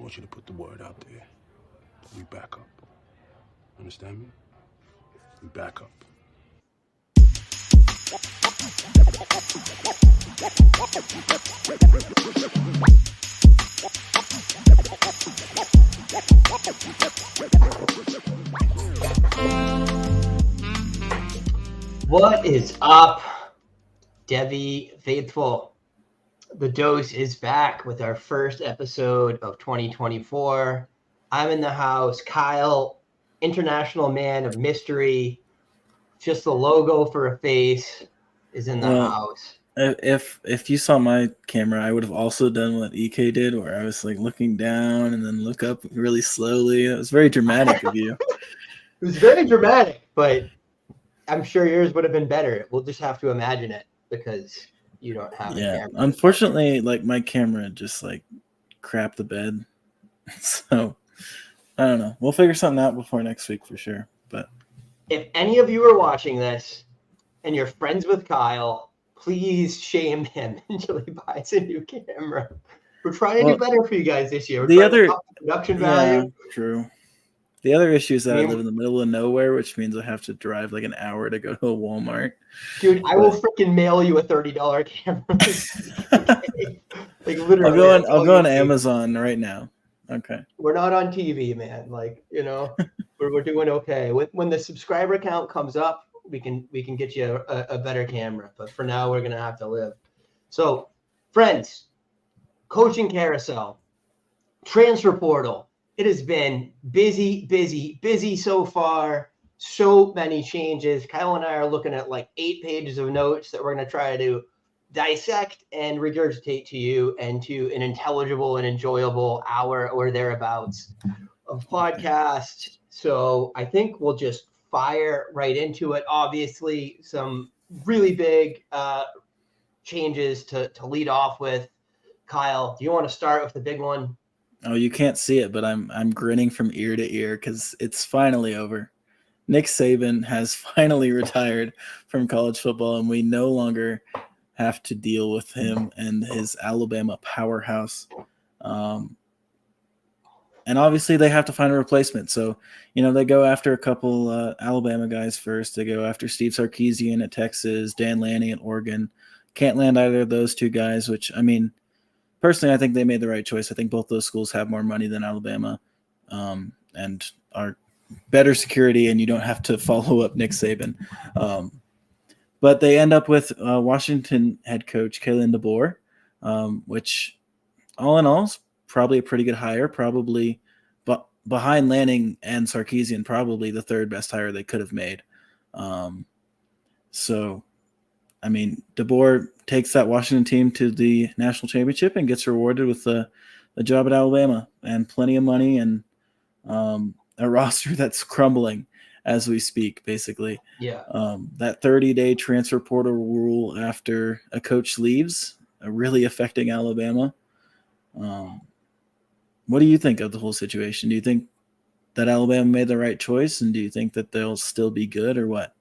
want you to put the word out there. We back up. Understand me? We back up. What is up, Devy faithful? The Dose is back with our first episode of 2024. I'm in the house. Kyle, international man of mystery, just the logo for a face, is in the house. If you saw my camera, I would have also done what EK did, where I was like looking down and then look up really slowly. It was very dramatic of you. It was very dramatic, but I'm sure yours would have been better. We'll just have to imagine it because you don't have a camera. Unfortunately, like my camera just like crapped the bed. So I don't know. We'll figure something out before next week for sure. But if any of you are watching this and you're friends with Kyle, please shame him until he buys a new camera. We're trying to do better for you guys this year. We're trying to up the production value. True. The other issue is that I live in the middle of nowhere, which means I have to drive like an hour to go to a Walmart. Dude, I will freaking mail you a $30 camera. Like literally. I'll go on Amazon right now. Okay. We're not on TV, man. Like, you know, we're doing okay. When the subscriber count comes up, we can get you a better camera. But for now, we're gonna have to live. So, friends, coaching carousel, transfer portal. It has been busy so far. So many changes. Kyle and I are looking at like 8 pages of notes that we're going to try to dissect and regurgitate to you and to an intelligible and enjoyable hour or thereabouts of podcast. So I think we'll just fire right into it. Obviously, some really big changes to lead off with. Kyle, do you want to start with the big one? Oh, you can't see it, but I'm grinning from ear to ear because it's finally over. Nick Saban has finally retired from college football, and we no longer have to deal with him and his Alabama powerhouse. And obviously they have to find a replacement. So, you know, they go after a couple Alabama guys first. They go after Steve Sarkisian at Texas, Dan Lanning at Oregon. Can't land either of those two guys, which, I mean, personally, I think they made the right choice. I think both those schools have more money than Alabama and are better security, and you don't have to follow up Nick Saban. But they end up with Washington head coach Kalen DeBoer, which all in all is probably a pretty good hire, probably behind Lanning and Sarkisian, probably the third best hire they could have made. So, I mean, DeBoer takes that Washington team to the national championship and gets rewarded with a job at Alabama and plenty of money and a roster that's crumbling as we speak, basically. Yeah. That 30-day transfer portal rule after a coach leaves, really affecting Alabama. What do you think of the whole situation? Do you think that Alabama made the right choice, and do you think that they'll still be good or what?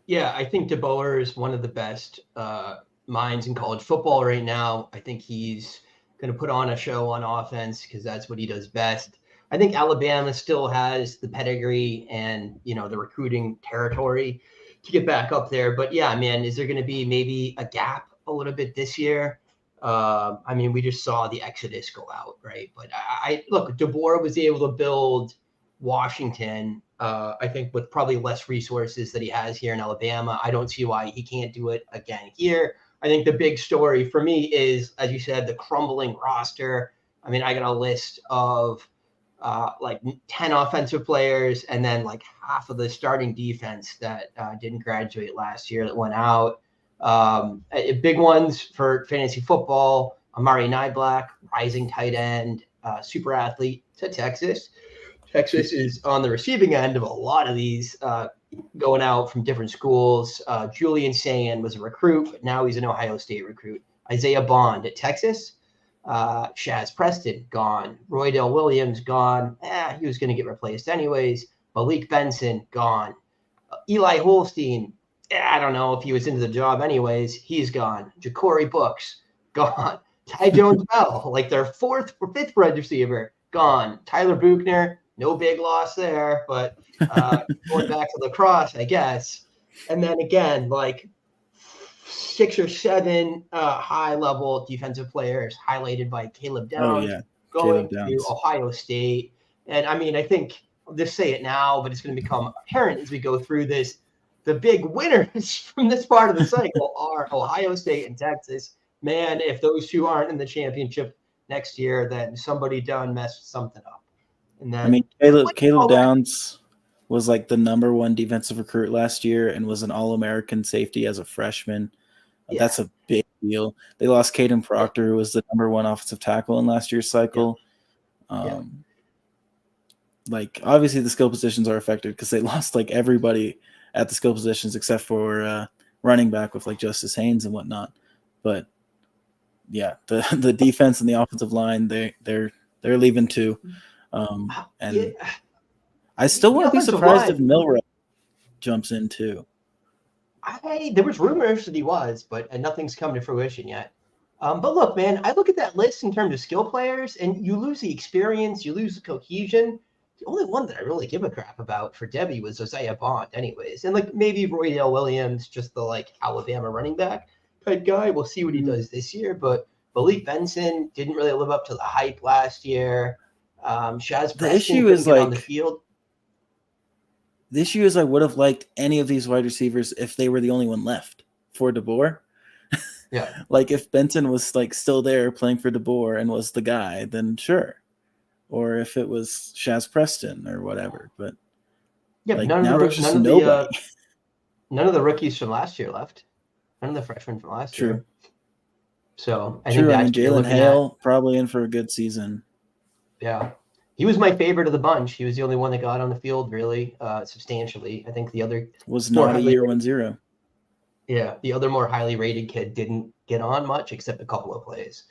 Yeah, I think DeBoer is one of the best minds in college football right now. I think he's going to put on a show on offense because that's what he does best. I think Alabama still has the pedigree and, you know, the recruiting territory to get back up there. But yeah, man, is there going to be maybe a gap a little bit this year? I mean, we just saw the Exodus go out, right? But I look, DeBoer was able to build Washington, I think, with probably less resources that he has here in Alabama. I don't see why he can't do it again here. I think the big story for me is, as you said, the crumbling roster. I mean, I got a list of like 10 offensive players and then like half of the starting defense that didn't graduate last year that went out. Big ones for fantasy football: Amari Niblack, rising tight end, super athlete to Texas. Texas is on the receiving end of a lot of these going out from different schools. Julian Sayin was a recruit, but now he's an Ohio State recruit. Isaiah Bond at Texas. Shaz Preston, gone. Roydell Williams, gone. He was going to get replaced anyways. Malik Benson, gone. Eli Holstein, I don't know if he was into the job anyways. He's gone. Ja'Cory Brooks, gone. Ty Jones Bell, like their fourth or fifth wide receiver, gone. Tyler Buchner, no big loss there, but going back to lacrosse, I guess. And then again, like 6 or 7 high-level defensive players highlighted by Caleb Downs going to Ohio State. And I mean, I think I'll just say it now, but it's going to become apparent as we go through this. The big winners from this part of the cycle are Ohio State and Texas. Man, if those two aren't in the championship next year, then somebody done messed something up. And then I mean, Caleb Downs was like the number 1 defensive recruit last year and was an All-American safety as a freshman. Yeah. That's a big deal. They lost Caden Proctor, who was the number 1 offensive tackle in last year's cycle. Like, obviously the skill positions are affected because they lost like everybody at the skill positions except for running back with like Justice Haynes and whatnot. But yeah, the defense and the offensive line, they're leaving too. I still wouldn't be surprised if Milroe jumps in too. There was rumors that he was, but nothing's come to fruition yet. But look, man, I look at that list in terms of skill players, and you lose the experience, you lose the cohesion. The only one that I really give a crap about for Devy was Isaiah Bond, anyways, and like maybe Roydale Williams, just the like Alabama running back type guy. We'll see what he does this year, but Malik Benson didn't really live up to the hype last year. Shaz the issue is like on the field. The issue is I would have liked any of these wide receivers if they were the only one left for DeBoer. Yeah. Like if Benson was like still there playing for DeBoer and was the guy, then sure. Or if it was Shaz Preston or whatever. But yeah, like, none now of there's just nobody. None of the rookies from last year left. None of the freshmen from last year. So I think that's Jalen Hale probably in for a good season. Yeah. He was my favorite of the bunch. He was the only one that got on the field really substantially. I think the other was not a year 1-0. Yeah, the other more highly rated kid didn't get on much except a couple of plays.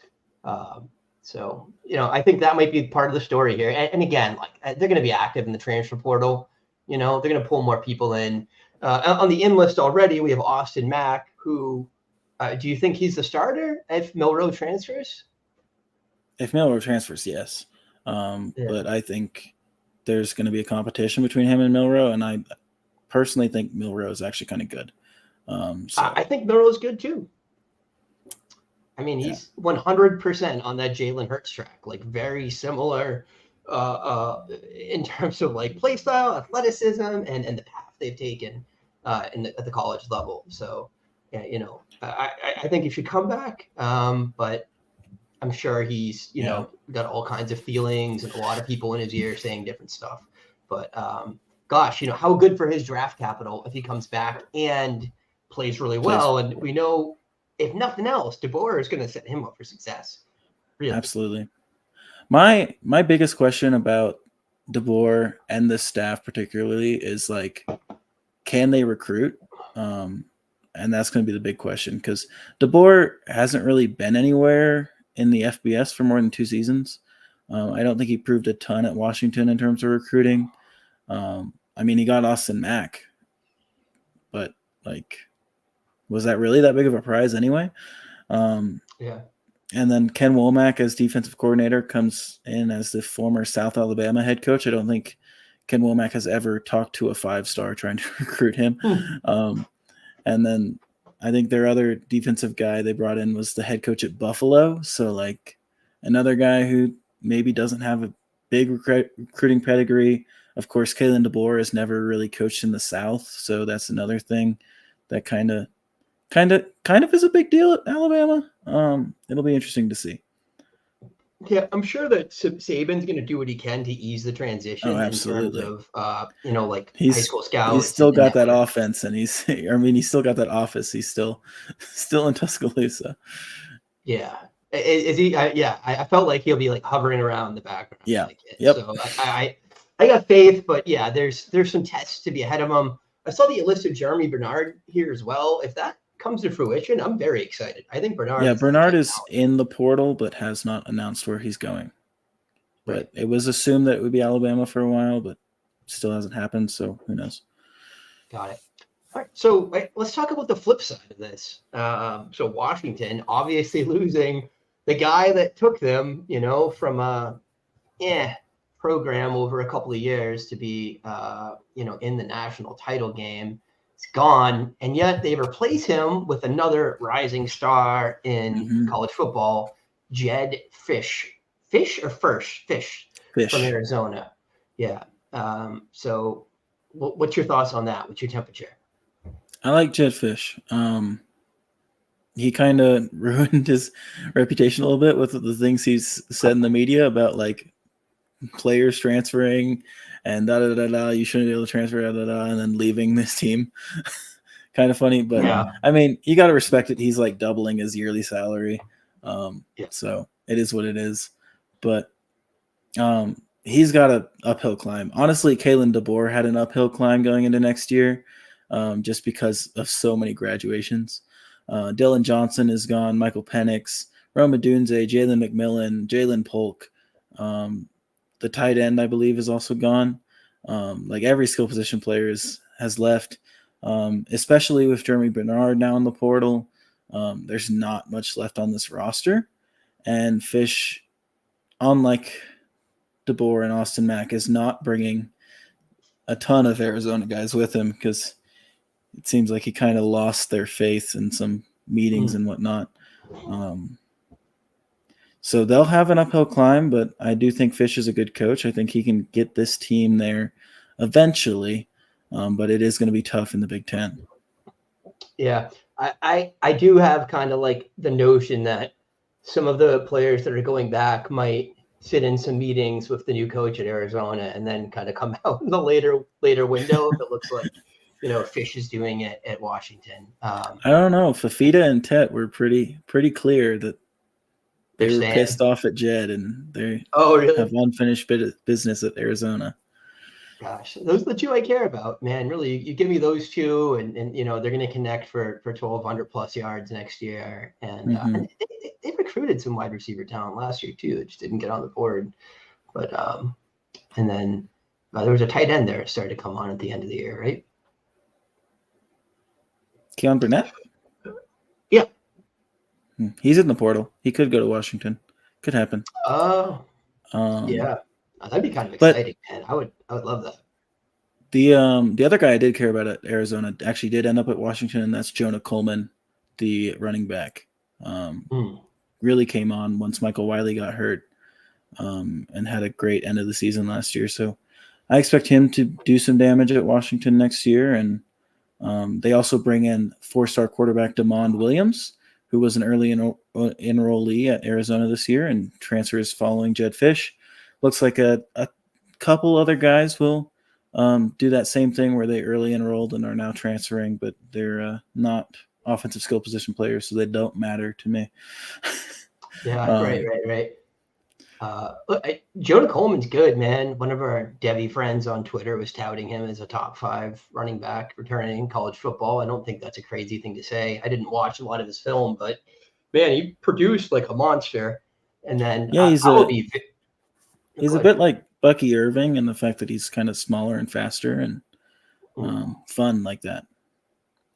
So, I think that might be part of the story here. And again, like they're going to be active in the transfer portal. They're going to pull more people in. On the in list already, we have Austin Mack, who do you think he's the starter if Milroe transfers? If Milroe transfers, yes. But I think there's going to be a competition between him and Milroe, and I personally think Milroe is actually kind of good. I think Milroe's good too. I mean, he's 100% on that Jalen Hurts track, like very similar in terms of like play style, athleticism, and the path they've taken at the college level. So, I think he should come back, but I'm sure he's, got all kinds of feelings and a lot of people in his ear saying different stuff. But gosh, how good for his draft capital if he comes back and plays really well. And we know, if nothing else, DeBoer is going to set him up for success. Really. Absolutely. My biggest question about DeBoer and the staff particularly is like, can they recruit? And that's going to be the big question because DeBoer hasn't really been anywhere in the FBS for more than 2 seasons. I don't think he proved a ton at Washington in terms of recruiting. I mean, he got Austin Mack, but like, was that really that big of a prize anyway? Yeah. And then Ken Womack as defensive coordinator comes in as the former South Alabama head coach. I don't think Ken Womack has ever talked to a 5-star trying to recruit him. And then I think their other defensive guy they brought in was the head coach at Buffalo. So like another guy who maybe doesn't have a big recruiting pedigree. Of course, Kalen DeBoer has never really coached in the South. So that's another thing that kind of is a big deal at Alabama. It'll be interesting to see. Yeah, I'm sure that Saban's going to do what he can to ease the transition in terms of, like high school scouts. He's still got that offense, and he's still got that office. He's still in Tuscaloosa. Yeah. Is he? I felt like he'll be like hovering around the background. Yeah. Like so I got faith, but yeah, there's some tests to be ahead of him. I saw that you listed Jeremy Bernard here as well. If that comes to fruition, I'm very excited. I think Bernard. Yeah, Bernard is in the portal, but has not announced where he's going. But it was assumed that it would be Alabama for a while, but still hasn't happened. So who knows? Got it. All right. So let's talk about the flip side of this. So Washington obviously losing the guy that took them, from a program over a couple of years to be, in the national title game, is gone, and yet they replace him with another rising star in college football, Jed Fish. Fish or Frisch? Fish. From Arizona. Yeah. So what's your thoughts on that? What's your temperature? I like Jed Fish. He kind of ruined his reputation a little bit with the things he's said in the media about like players transferring and you shouldn't be able to transfer, and then leaving this team. Kind of funny, but yeah. I mean, you got to respect it. He's like doubling his yearly salary. So it is what it is. But he's got an uphill climb. Honestly, Kalen DeBoer had an uphill climb going into next year, just because of so many graduations. Dylan Johnson is gone, Michael Penix, Roma Dunze, Jalen McMillan, Jalen Polk. The tight end, I believe, is also gone. Like every skill position player has left, especially with Jeremy Bernard now in the portal. There's not much left on this roster. And Fish, unlike DeBoer and Austin Mack, is not bringing a ton of Arizona guys with him because it seems like he kind of lost their faith in some meetings and whatnot. So they'll have an uphill climb, but I do think Fish is a good coach. I think he can get this team there eventually, but it is going to be tough in the Big Ten. Yeah, I do have kind of like the notion that some of the players that are going back might sit in some meetings with the new coach at Arizona and then kind of come out in the later window if it looks like, Fish is doing it at Washington. I don't know. Fafita and Tet were pretty clear that they were pissed off at Jed and they have unfinished business at Arizona. Gosh, those are the two I care about, man. Really, you give me those two, and they're going to connect for 1,200 plus yards next year. And, and they recruited some wide receiver talent last year too. It just didn't get on the board. But and then there was a tight end there that started to come on at the end of the year, right? Keon Burnett? Yeah. He's in the portal. He could go to Washington. Could happen. Yeah. That'd be kind of exciting, man. I would love that. The other guy I did care about at Arizona actually did end up at Washington, and that's Jonah Coleman, the running back. Really came on once Michael Wiley got hurt, and had a great end of the season last year. So I expect him to do some damage at Washington next year. And they also bring in 4-star quarterback DeMond Williams, who was an early enrollee at Arizona this year and transfers following Jed Fish. Looks like a couple other guys will do that same thing where they early enrolled and are now transferring, but they're not offensive skill position players, so they don't matter to me. Yeah, right. Look, Jonah Coleman's good, man. One of our Devy friends on Twitter was touting him as a top 5 running back returning in college football. I don't think that's a crazy thing to say. I didn't watch a lot of his film, but man, he produced like a monster. And then he's a bit like Bucky Irving in the fact that he's kind of smaller and faster and fun like that.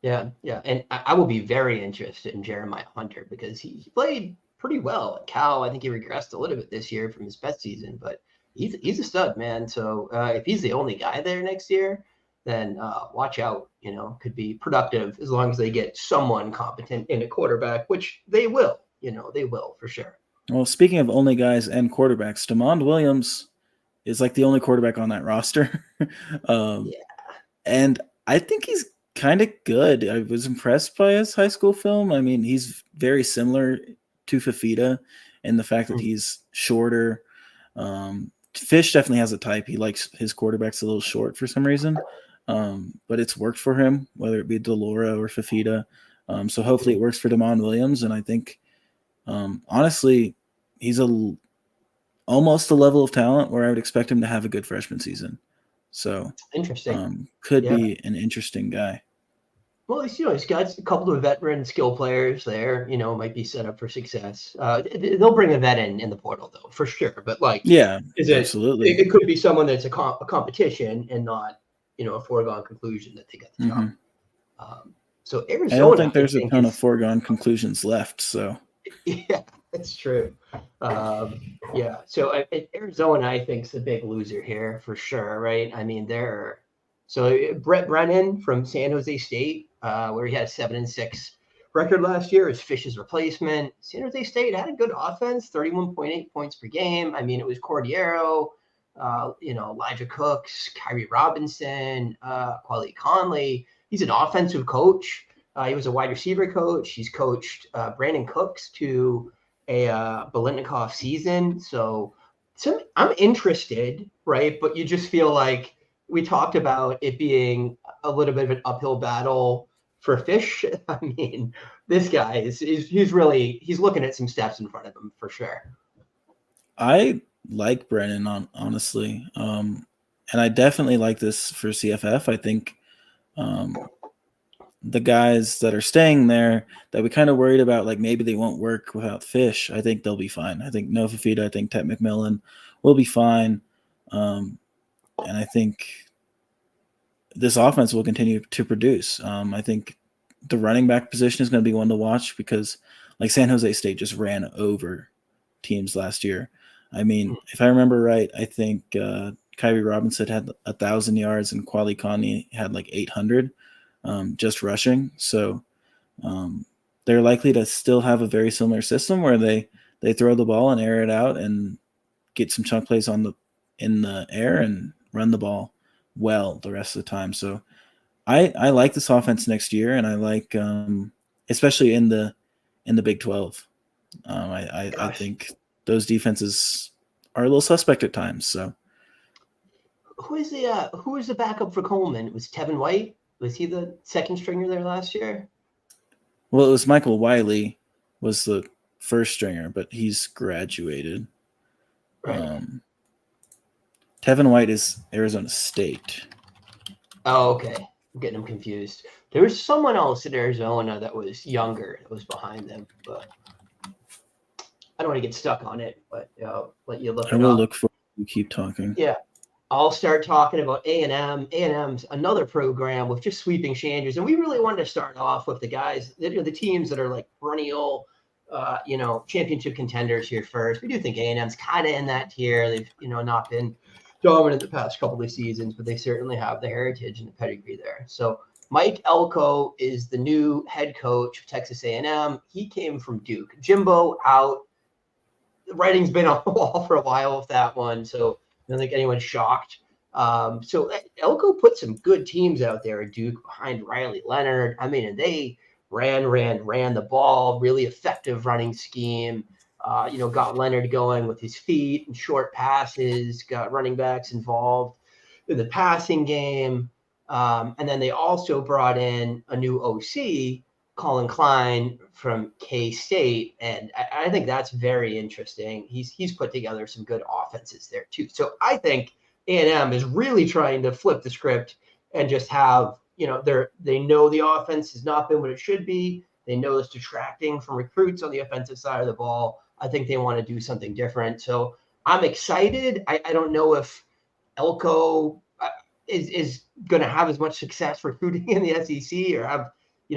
Yeah. And I will be very interested in Jeremiah Hunter because he played pretty well at Cal. I think he regressed a little bit this year from his best season, but he's a stud, man. So if he's the only guy there next year, then watch out. Could be productive as long as they get someone competent in a quarterback, which they will. They will for sure. Well, speaking of only guys and quarterbacks, DeMond Williams is like the only quarterback on that roster. And I think he's kind of good. I was impressed by his high school film. I mean, he's very similar to Fafita in the fact that he's shorter. Fish definitely has a type. He likes his quarterbacks a little short for some reason, but it's worked for him, whether it be Delora or Fafita. So hopefully it works for DeMond Williams. And I think, honestly, he's almost a level of talent where I would expect him to have a good freshman season. So interesting. Could be an interesting guy. Well, he's got a couple of veteran skill players there, might be set up for success. They'll bring a vet in the portal though, for sure. But absolutely. It could be someone that's a competition and not, a foregone conclusion that they got the job. So Arizona, I don't think there's a ton of foregone conclusions left. So yeah, It's true. Yeah. So Arizona, I think, is the big loser here for sure, right? I mean, Brett Brennan from San Jose State, where he had a 7-6 record last year, is Frisch's replacement. San Jose State had a good offense, 31.8 points per game. I mean, it was Cordiero, Elijah Cooks, Kyrie Robinson, Quali Conley. He's an offensive coach. He was a wide receiver coach. He's coached Brandon Cooks to a Biletnikoff season. So I'm interested, right? But you just feel like we talked about it being a little bit of an uphill battle for Frisch. I mean, this guy he's looking at some steps in front of him for sure. I like Brennan honestly. And I definitely like this for CFF. I think the guys that are staying there that we kind of worried about, like maybe they won't work without Frisch, I think they'll be fine. I think No Fafita, I think Ted McMillan will be fine. And I think this offense will continue to produce. I think the running back position is going to be one to watch because like San Jose State just ran over teams last year. I mean, if I remember right, I think Kyrie Robinson had 1,000 yards and Quali Conley had like 800 just rushing. So they're likely to still have a very similar system where they throw the ball and air it out and get some chunk plays in the air and run the ball well the rest of the time. So I like this offense next year, and I like especially in the Big 12. I think those defenses are a little suspect at times. So who is the backup for Coleman? It was Tevin White. Was he the second stringer there last year? Well, it was Michael Wiley was the first stringer, but he's graduated. Right. Tevin White is Arizona State. Oh, okay. I'm getting them confused. There was someone else at Arizona that was younger that was behind them, but I don't want to get stuck on it, but let you look it up. I will look for you. Keep talking. Yeah. I'll start talking about A&M. A&M's another program with just sweeping changes. And we really wanted to start off with the guys, the teams that are like perennial, championship contenders here first. We do think A&M's kind of in that tier. They've, not been dominant the past couple of seasons, but they certainly have the heritage and the pedigree there. So Mike Elko is the new head coach of Texas A&M. He came from Duke. Jimbo out. The writing's been on the wall for a while with that one. So I don't think anyone's shocked. So Elko put some good teams out there at Duke behind Riley Leonard. I mean, and they ran the ball, really effective running scheme. Got Leonard going with his feet and short passes, got running backs involved in the passing game. And then they also brought in a new OC, Colin Klein from K-State. And I think that's very interesting. He's put together some good offenses there too. So I think A&M is really trying to flip the script and just have, they know the offense has not been what it should be. They know it's detracting from recruits on the offensive side of the ball. I think they want to do something different. So I'm excited. I don't know if Elko is going to have as much success recruiting in the SEC or have,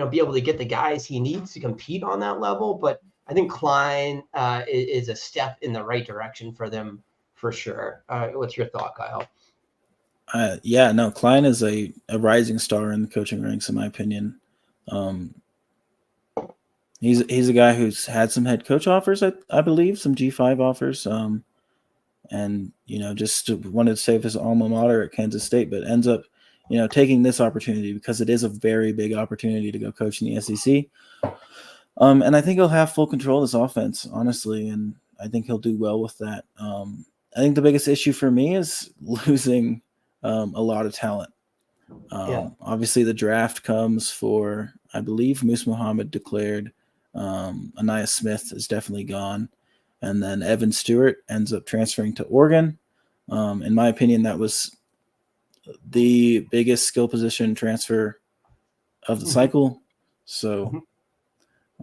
be able to get the guys he needs to compete on that level. But I think Klein is a step in the right direction for them for sure. What's your thought, Kyle? Klein is a rising star in the coaching ranks, in my opinion. He's a guy who's had some head coach offers, I believe, some G5 offers. And, just wanted to save his alma mater at Kansas State, but ends up, taking this opportunity because it is a very big opportunity to go coach in the SEC. And I think he'll have full control of this offense, honestly, and I think he'll do well with that. I think the biggest issue for me is losing a lot of talent. Obviously, the draft comes for, I believe, Moose Muhammad declared. Anaya Smith is definitely gone. And then Evan Stewart ends up transferring to Oregon. In my opinion, that was the biggest skill position transfer of the cycle. So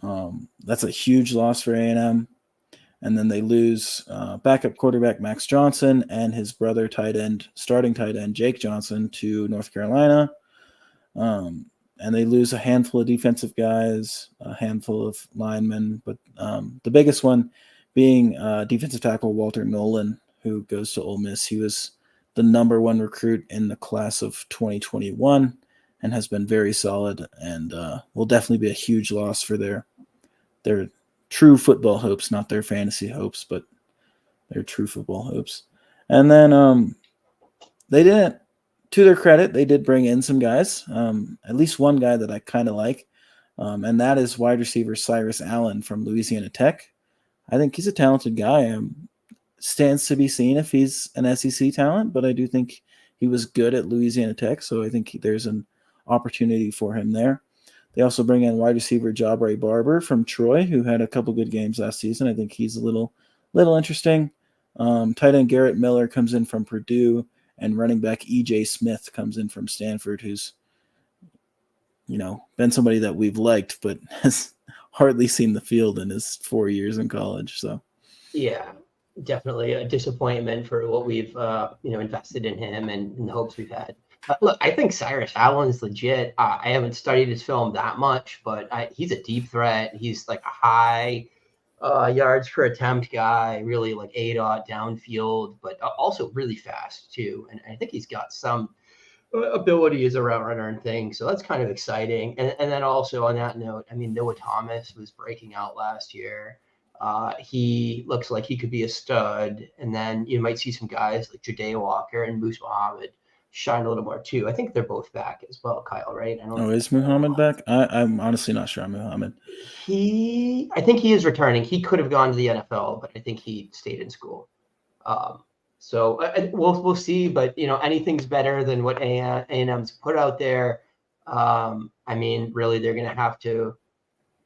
that's a huge loss for A&M. And then they lose backup quarterback Max Johnson and his brother starting tight end Jake Johnson to North Carolina. And and they lose a handful of defensive guys, a handful of linemen, but the biggest one being defensive tackle Walter Nolan, who goes to Ole Miss. He was the number 1 recruit in the class of 2021 and has been very solid, and will definitely be a huge loss for their true football hopes, not their fantasy hopes, but their true football hopes. And then they didn't, to their credit, they did bring in some guys, at least one guy that I kind of like, and that is wide receiver Cyrus Allen from Louisiana Tech. I think he's a talented guy. Stands to be seen if he's an SEC talent, but I do think he was good at Louisiana Tech, so I think there's an opportunity for him there. They also bring in wide receiver Jabari Barber from Troy, who had a couple good games last season. I think he's a little interesting. Tight end Garrett Miller comes in from Purdue, and running back E.J. Smith comes in from Stanford, who's, been somebody that we've liked, but has hardly seen the field in his 4 years in college. So, yeah, definitely a disappointment for what we've, invested in him and the hopes we've had. Look, I think Cyrus Allen is legit. I haven't studied his film that much, but he's a deep threat. He's like a high yards per attempt guy, really like ADOT downfield, but also really fast too. And I think he's got some ability as a route runner and things. So that's kind of exciting. And then also on that note, I mean, Noah Thomas was breaking out last year. He looks like he could be a stud. And then you might see some guys like Ja'Day Walker and Moose Muhammad shine a little more too. I think they're both back as well, Kyle, right? Is Muhammad back? I'm honestly not sure on Muhammad. I think he is returning. He could have gone to the NFL, but I think he stayed in school. So we'll see. But anything's better than what A&M's put out there. I mean, really, they're going to have to.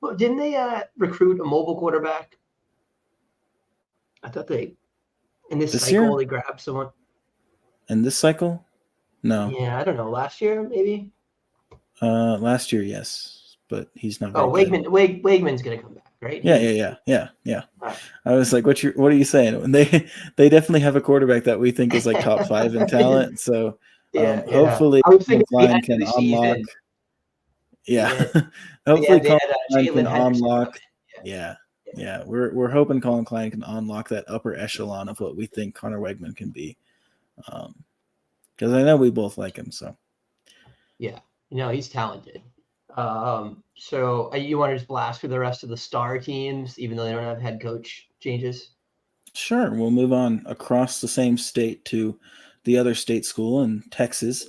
Well, didn't they recruit a mobile quarterback? I thought in this cycle year? they grabbed someone. In this cycle? No. Yeah, I don't know. Last year, maybe. Last year, yes, but he's not. Wegman's gonna come back, right? Yeah. Right. I was like, what are you saying? They definitely have a quarterback that we think is like top 5 in talent. So hopefully Klein can unlock. Hopefully Klein can unlock. Yeah. We're hoping Colin Klein can unlock that upper echelon of what we think Connor Wegman can be. Because I know we both like him. So yeah, he's talented. So you want to just blast through the rest of the star teams, even though they don't have head coach changes? Sure. We'll move on across the same state to the other state school in Texas.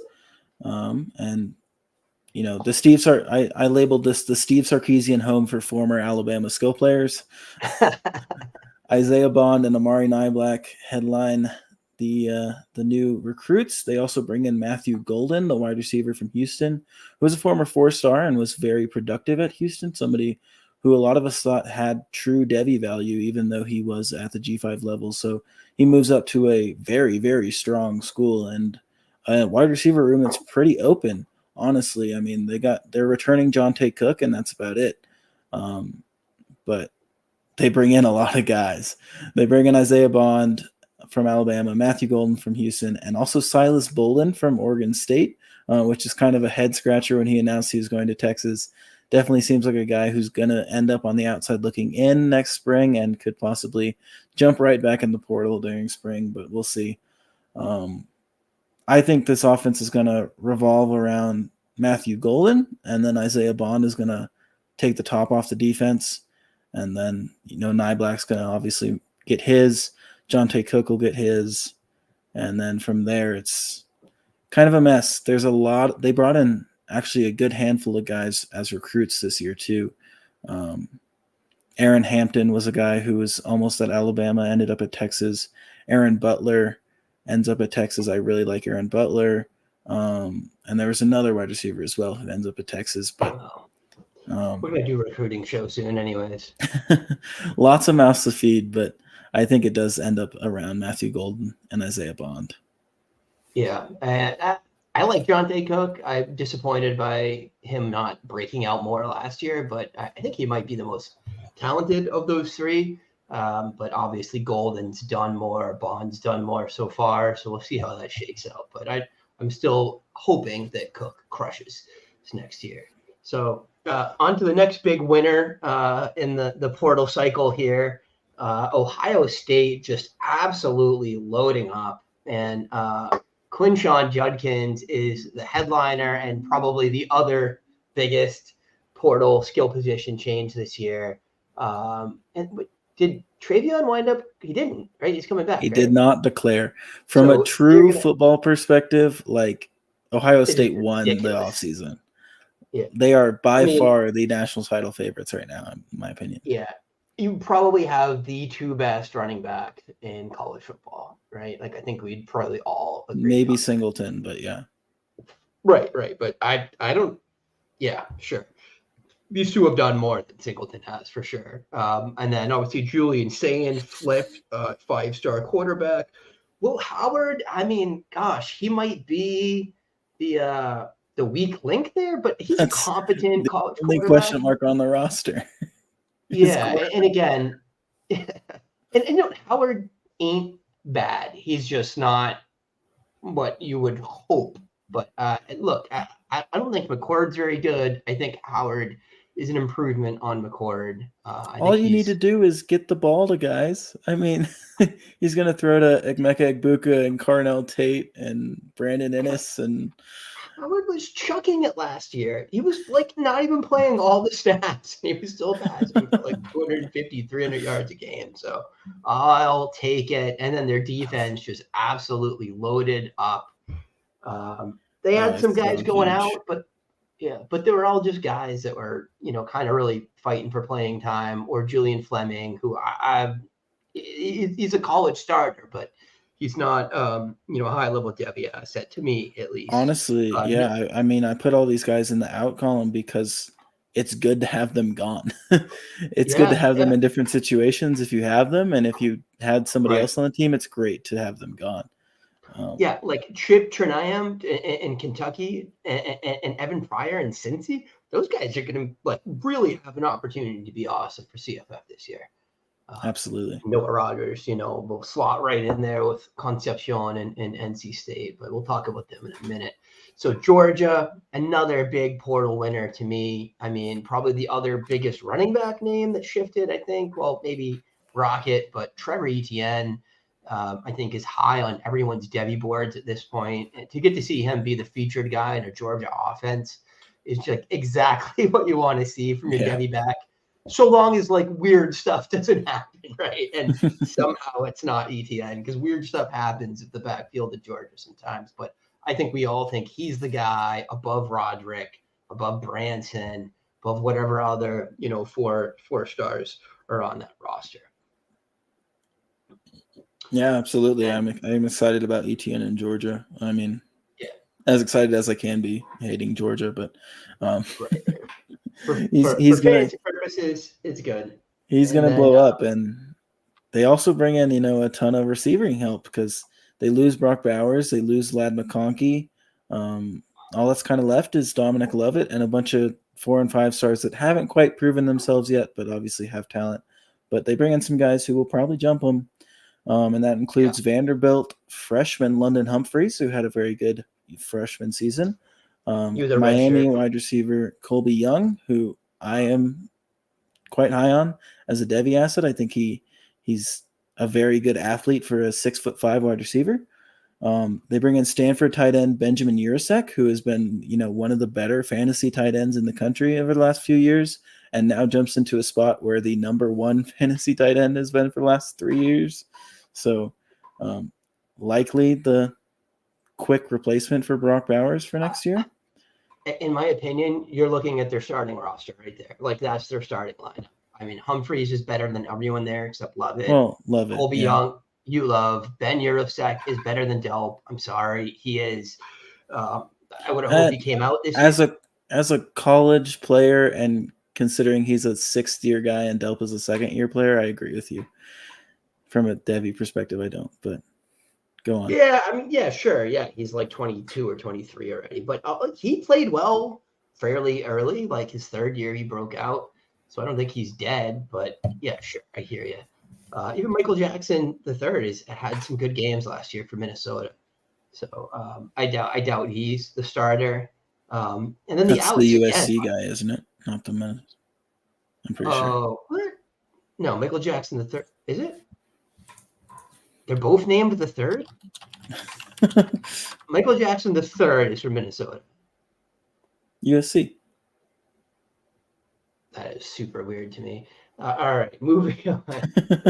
And the Steve I labeled this the Steve Sarkisian home for former Alabama skill players. Isaiah Bond and Amari Nyblack headline the new recruits. They also bring in Matthew Golden, the wide receiver from Houston, who was a former 4-star and was very productive at Houston, somebody who a lot of us thought had true Devy value, even though he was at the G5 level. So he moves up to a very, very strong school and a wide receiver room that's pretty open, honestly. I mean, they're returning Jonte Cook, and that's about it. But they bring in a lot of guys. They bring in Isaiah Bond from Alabama, Matthew Golden from Houston, and also Silas Bolden from Oregon State, which is kind of a head scratcher when he announced he was going to Texas. Definitely seems like a guy who's going to end up on the outside looking in next spring and could possibly jump right back in the portal during spring, but we'll see. I think this offense is going to revolve around Matthew Golden, and then Isaiah Bond is going to take the top off the defense. And then, Nyblack's going to obviously get his. Jonte Cook will get his. And then from there, it's kind of a mess. There's a lot. They brought in actually a good handful of guys as recruits this year, too. Aaron Hampton was a guy who was almost at Alabama, ended up at Texas. Aaron Butler ends up at Texas. I really like Aaron Butler. And there was another wide receiver as well who ends up at Texas. But we're going to do a recruiting show soon anyways. Lots of mouths to feed, but I think it does end up around Matthew Golden and Isaiah Bond. Yeah. I like Jonte Cook. I'm disappointed by him not breaking out more last year, but I think he might be the most talented of those three. But obviously Golden's done more, Bond's done more so far. So we'll see how that shakes out. But I'm still hoping that Cook crushes this next year. So on to the next big winner in the portal cycle here. Ohio State just absolutely loading up. And Quinshon Judkins is the headliner and probably the other biggest portal skill position change this year. Did Travion wind up? He didn't, right? He's coming back. He right? did not declare. From a true football perspective, like Ohio State won the offseason. Yeah. They are by far the national title favorites right now, in my opinion. Yeah. You probably have the two best running backs in college football, right? Like I think we'd probably all agree. Maybe Singleton, but yeah. Right. But I don't. Yeah, sure. These two have done more than Singleton has for sure. And then obviously Julian Sayin flipped 5-star quarterback. Will Howard, I mean, gosh, he might be the weak link there, but he's a competent college quarterback. Only question mark on the roster. Yeah, and again, and Howard ain't bad. He's just not what you would hope. But look, I don't think McCord's very good. I think Howard is an improvement on McCord. All you need to do is get the ball to guys. I mean, he's going to throw to Emeka Egbuka and Carnell Tate and Brandon Ennis. And Howard was chucking it last year. He was like not even playing all the stats. He was still passing for like 250, 300 yards a game. So I'll take it. And then their defense just absolutely loaded up. They had some guys going out, but they were all just guys that were, kind of really fighting for playing time. Or Julian Fleming, who he's a college starter, but he's not, a high level Devy asset to me, at least. Honestly, yeah. I mean, I put all these guys in the out column because it's good to have them gone. It's good to have them in different situations if you have them, and if you had somebody else on the team, it's great to have them gone. Like Chip Turnayam in Kentucky and Evan Pryor in Cincy, those guys are going to like really have an opportunity to be awesome for CFF this year. Absolutely. Noah Rogers, will slot right in there with Concepcion and NC State, but we'll talk about them in a minute. So Georgia, another big portal winner to me. I mean, probably the other biggest running back name that shifted, I think. Well, maybe Rocket, but Trevor Etienne. I think is high on everyone's Devy boards at this point. And to get to see him be the featured guy in a Georgia offense is just exactly what you want to see from your Devy back. So long as like weird stuff doesn't happen, right? And somehow it's not Etienne because weird stuff happens at the backfield of Georgia sometimes. But I think we all think he's the guy above Roderick, above Branson, above whatever other, 4 stars are on that roster. Yeah, absolutely. I'm excited about Etienne in Georgia. I mean, as excited as I can be hating Georgia, but for he's going to purposes, it's good. He's going to blow up, and they also bring in a ton of receiving help because they lose Brock Bowers, they lose Lad McConkey. All that's kind of left is Dominic Lovett and a bunch of 4 and 5 stars that haven't quite proven themselves yet, but obviously have talent. But they bring in some guys who will probably jump them. And that includes Vanderbilt freshman London Humphreys, who had a very good freshman season. Miami wide receiver Colby Young, who I am quite high on as a Devy asset. I think he's a very good athlete for a 6'5" wide receiver. They bring in Stanford tight end Benjamin Urasek, who has been one of the better fantasy tight ends in the country over the last few years, and now jumps into a spot where the number 1 fantasy tight end has been for the last 3 years. So likely the quick replacement for Brock Bowers for next year. In my opinion, you're looking at their starting roster right there. Like that's their starting line. I mean, Humphreys is better than everyone there except Lovett. Well, Lovett. Colby Young, you love. Ben Urosek is better than Delp. I'm sorry. He is. I would have hoped he came out this year. As a college player and considering he's a 6th-year guy and Delp is a 2nd-year player, I agree with you. From a Devy perspective, I don't, but go on. Yeah, I mean, yeah, sure. Yeah, he's like 22 or 23 already, but he played well fairly early. Like his 3rd year, he broke out. So I don't think he's dead, but yeah, sure. I hear you. Even Michael Jackson III had some good games last year for Minnesota. So I doubt he's the starter. And then the That's outs the again. USC guy, isn't it? Not the men. I'm pretty sure. Oh, what? No, Michael Jackson the third. Is it? They're both named the third? Michael Jackson the third is from Minnesota. USC. That is super weird to me. All right, moving on.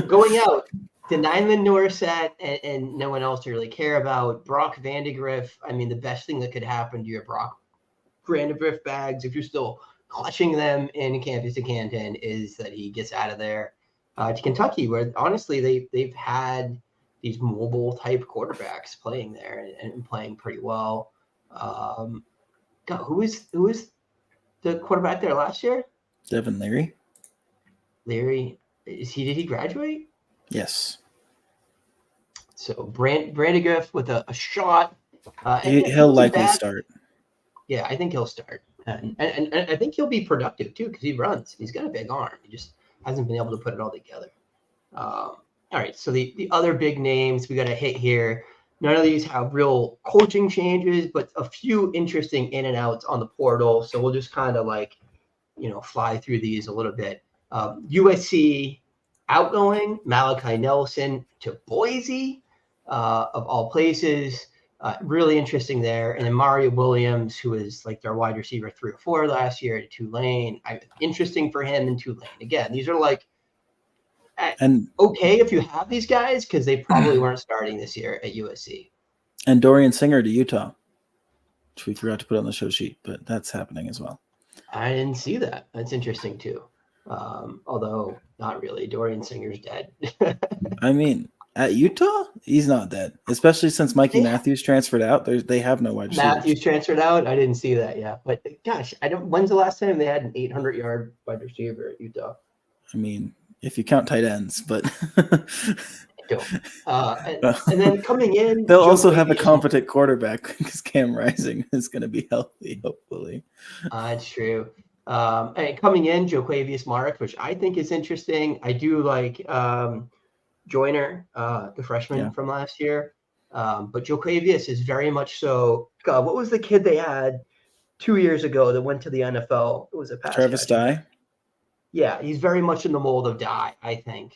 Going out, the Nyman Norset and no one else to really care about. Brock Vandegrift. I mean, the best thing that could happen to your Brock Vandegrift bags, if you're still clutching them in Campus to Canton, is that he gets out of there to Kentucky, where honestly they've had these mobile type quarterbacks playing there and playing pretty well. God, who is the quarterback there last year? Devin Leary. Leary, did he graduate? Yes. So Vandegrift with a shot. He'll likely start. Yeah, I think he'll start. And I think he'll be productive too because he runs. He's got a big arm. He just hasn't been able to put it all together. All right, so the other big names we got to hit here. None of these have real coaching changes, but a few interesting in and outs on the portal. So we'll just kind of fly through these a little bit. USC outgoing Malachi Nelson to Boise, of all places. Really interesting there. And then Mario Williams, who is like their wide receiver 3 or 4 last year to Tulane. Interesting for him in Tulane. Again, these are okay if you have these guys because they probably weren't starting this year at USC. And Dorian Singer to Utah, which we forgot to put on the show sheet, but that's happening as well. I didn't see that. That's interesting too. Although not really. Dorian Singer's dead. I mean, at Utah, he's not dead, especially since Mikey Matthews transferred out. They have no wide receivers. Matthews transferred out. I didn't see that yet. But gosh, when's the last time they had an 800-yard wide receiver at Utah? I mean, if you count tight ends, but and then coming in, they'll also have a competent quarterback because Cam Rising is going to be healthy, hopefully. That's true. And coming in, Joquavius Mark, which I think is interesting. I do like Joyner, the freshman from last year. But Joquavius is very much so. God, what was the kid they had 2 years ago that went to the NFL? It was a pass Travis Dye. Yeah, he's very much in the mold of Dye, I think.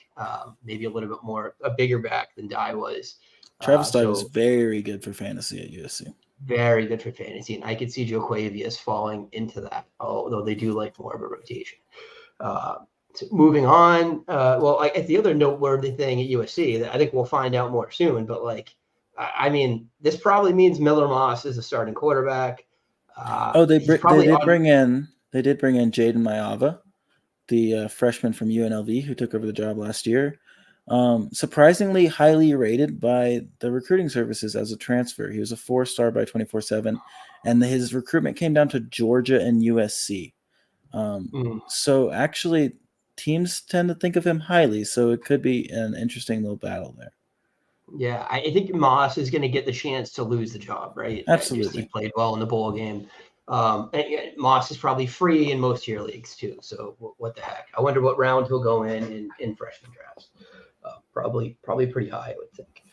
Maybe a little bit more, a bigger back than Dye was. Travis Dye was very good for fantasy at USC. Very good for fantasy, and I could see Joquavius falling into that, although they do like more of a rotation. So moving on, the other noteworthy thing at USC that I think we'll find out more soon, but I mean, this probably means Miller Moss is a starting quarterback. They did bring in Jaden Maiava, the freshman from UNLV who took over the job last year. Surprisingly highly rated by the recruiting services as a transfer. He was a 4-star by 24/7, and his recruitment came down to Georgia and USC. So actually, teams tend to think of him highly, so it could be an interesting little battle there. Yeah, I think Moss is going to get the chance to lose the job, right? Absolutely. He played well in the bowl game. And Moss is probably free in most tier leagues too. So what the heck? I wonder what round he'll go in freshman drafts. Probably pretty high, I would think.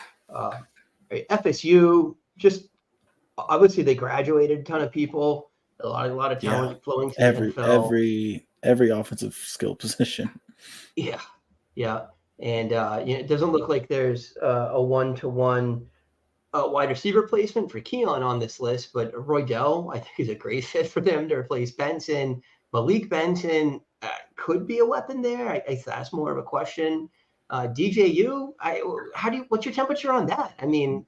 FSU, just obviously they graduated a ton of people. A lot of talent flowing to the NFL. Every offensive skill position. Yeah. And it doesn't look like there's a 1-to-1 wide receiver placement for Keon on this list, but Roydell, I think, is a great fit for them to replace Benson. Malik Benson could be a weapon there. I think that's more of a question. DJU, what's your temperature on that? I mean,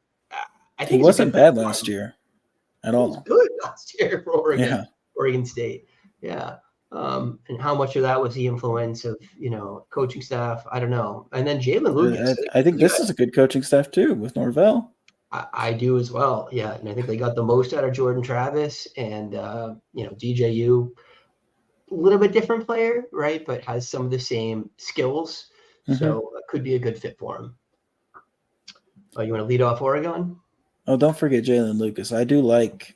I think he wasn't bad last year at all. He was good last year for Oregon State. Yeah. And how much of that was the influence of, coaching staff? I don't know. And then Jalen Lucas. I think this is a good coaching staff too with Norvell. I do as well. Yeah. And I think they got the most out of Jordan Travis and, DJU, a little bit different player, right? But has some of the same skills. So it could be a good fit for him. You want to lead off Oregon? Oh, don't forget Jalen Lucas. I like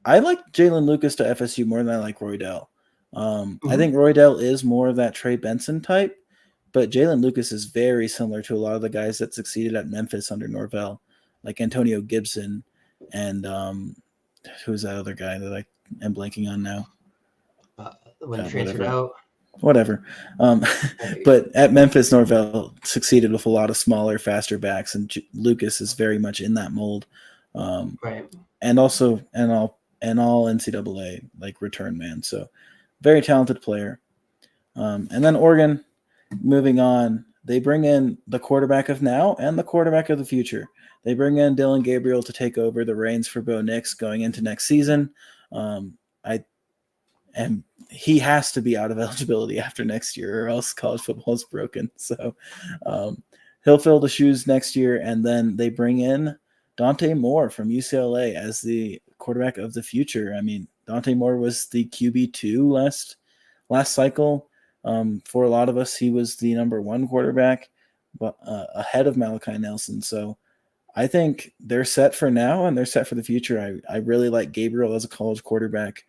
Jalen Lucas to FSU more than I like Roydell. I think Roydell is more of that Trey Benson type, but Jalen Lucas is very similar to a lot of the guys that succeeded at Memphis under Norvell, like Antonio Gibson and who's that other guy that I am blanking on now? When transferred out. Whatever. But at Memphis, Norvell succeeded with a lot of smaller, faster backs, and Lucas is very much in that mold. Right. And also all NCAA like return man. So very talented player. And then Oregon, moving on, they bring in the quarterback of now and the quarterback of the future. They bring in Dylan Gabriel to take over the reins for Bo Nix going into next season. And he has to be out of eligibility after next year, or else college football is broken. So he'll fill the shoes next year. And then they bring in Dante Moore from UCLA as the quarterback of the future. I mean, Dante Moore was the QB2 last cycle. For a lot of us, he was the number one quarterback, but ahead of Malachi Nelson. So I think they're set for now and they're set for the future. I really like Gabriel as a college quarterback,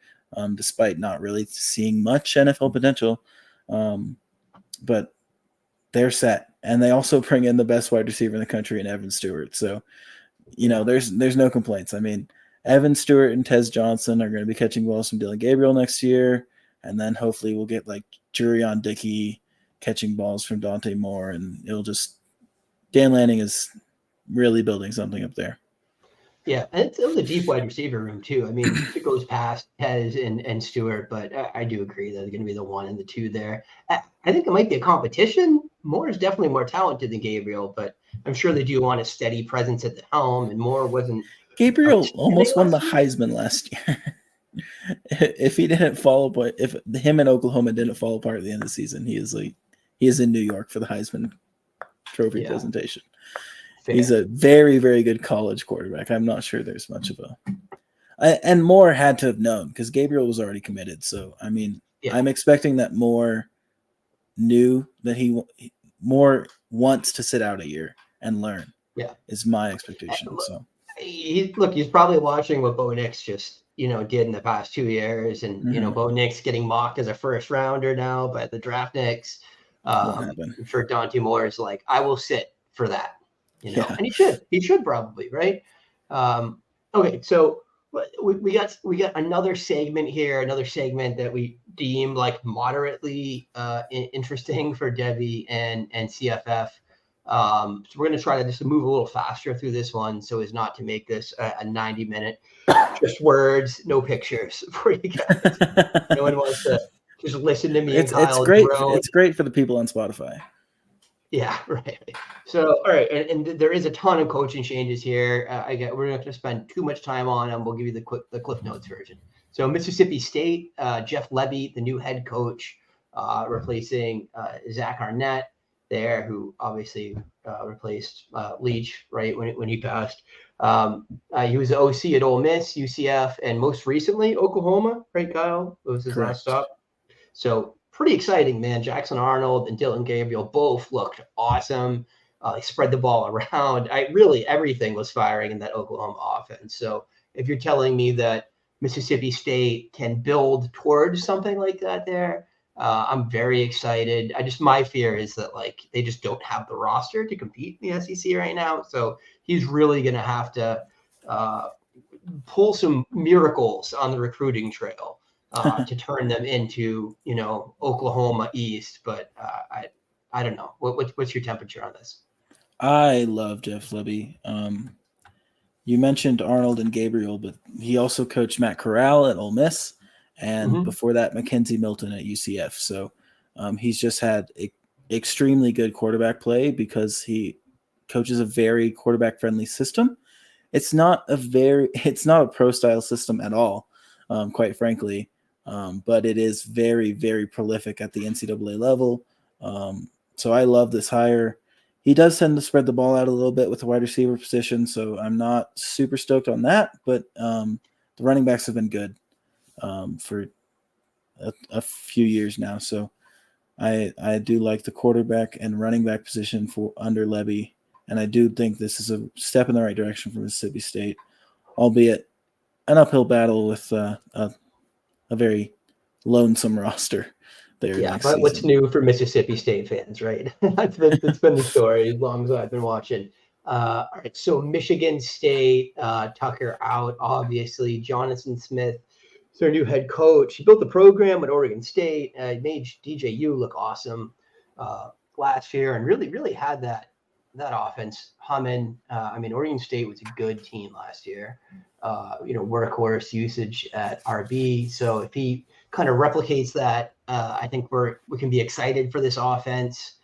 despite not really seeing much NFL potential. But they're set. And they also bring in the best wide receiver in the country in Evan Stewart. So, there's no complaints. I mean, Evan Stewart and Tez Johnson are going to be catching balls from Dylan Gabriel next year. And then hopefully we'll get like Jurion Dickey catching balls from Dante Moore. And Dan Lanning is really building something up there. Yeah, and it was a deep wide receiver room too. I mean, it goes past Tez and Stewart, but I do agree that they're going to be the 1 and the 2 there. I think it might be a competition. Moore is definitely more talented than Gabriel, but I'm sure they do want a steady presence at the helm, and Moore wasn't. Gabriel almost won the Heisman last year. If he didn't fall apart, if him and Oklahoma didn't fall apart at the end of the season, he is in New York for the Heisman Trophy presentation. Fair. He's a very, very good college quarterback. I'm not sure there's much of and Moore had to have known because Gabriel was already committed. So, I mean, I'm expecting that Moore knew that Moore wants to sit out a year and learn. Yeah, is my expectation. So, he's probably watching what Bo Nix just did in the past 2 years, and Bo Nix getting mocked as a first rounder now by the draft Knicks. For Dante Moore is like, I will sit for that. And he should probably, right? Okay, so we got another segment here, another segment that we deem like moderately interesting for Devy and CFF. So we're going to try to just move a little faster through this one so as not to make this a 90-minute, just words, no pictures for you guys. No one wants to just listen to me. It's great. It's great for the people on Spotify. Yeah, right. So, all right, and there is a ton of coaching changes here. We're not going to spend too much time on them. We'll give you the Cliff Notes version. So, Mississippi State, Jeff Levy, the new head coach, replacing Zach Arnett there, who obviously replaced Leach right when he passed. He was the OC at Ole Miss, UCF, and most recently Oklahoma. Right, Kyle? It was his last stop. So. Pretty exciting, man. Jackson Arnold and Dylan Gabriel both looked awesome. They spread the ball around. Everything was firing in that Oklahoma offense. So if you're telling me that Mississippi State can build towards something like that there, I'm very excited. My fear is that they just don't have the roster to compete in the SEC right now. So he's really going to have to pull some miracles on the recruiting trail. To turn them into, Oklahoma East, but I don't know. What's your temperature on this? I love Jeff Levy. You mentioned Arnold and Gabriel, but he also coached Matt Corral at Ole Miss, and before that, Mackenzie Milton at UCF. So he's just had extremely good quarterback play because he coaches a very quarterback-friendly system. It's not a pro-style system at all, quite frankly. But it is very, very prolific at the NCAA level. So I love this hire. He does tend to spread the ball out a little bit with the wide receiver position, so I'm not super stoked on that. But the running backs have been good for a few years now. So I do like the quarterback and running back position for under Levy, and I do think this is a step in the right direction for Mississippi State, albeit an uphill battle with a very lonesome roster there. Yeah, but what's new for Mississippi State fans, right? That's been the story as long as I've been watching. All right, so Michigan State, Tucker out, obviously. Jonathan Smith is their new head coach. He built the program at Oregon State. He made DJU look awesome last year, and really had that offense humming. I mean, Oregon State was a good team last year. Workhorse usage at RB. So if he kind of replicates that, I think we can be excited for this offense.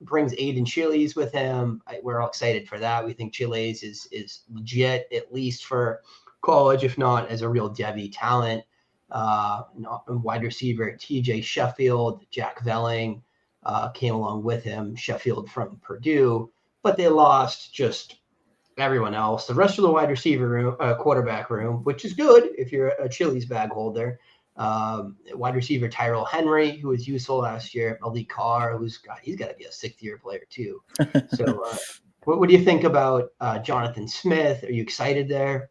Brings Aiden Chiles with him. We're all excited for that. We think Chiles is legit, at least for college, if not as a real Devy talent. Wide receiver TJ Sheffield, Jack Velling came along with him. Sheffield from Purdue, but they lost just everyone else. The rest of the wide receiver room, quarterback room, which is good if you're a Chiles bag holder. Wide receiver Tyrell Henry, who was useful last year. Malik Carr, he's got to be a sixth-year player too. So, what do you think about Jonathan Smith? Are you excited there?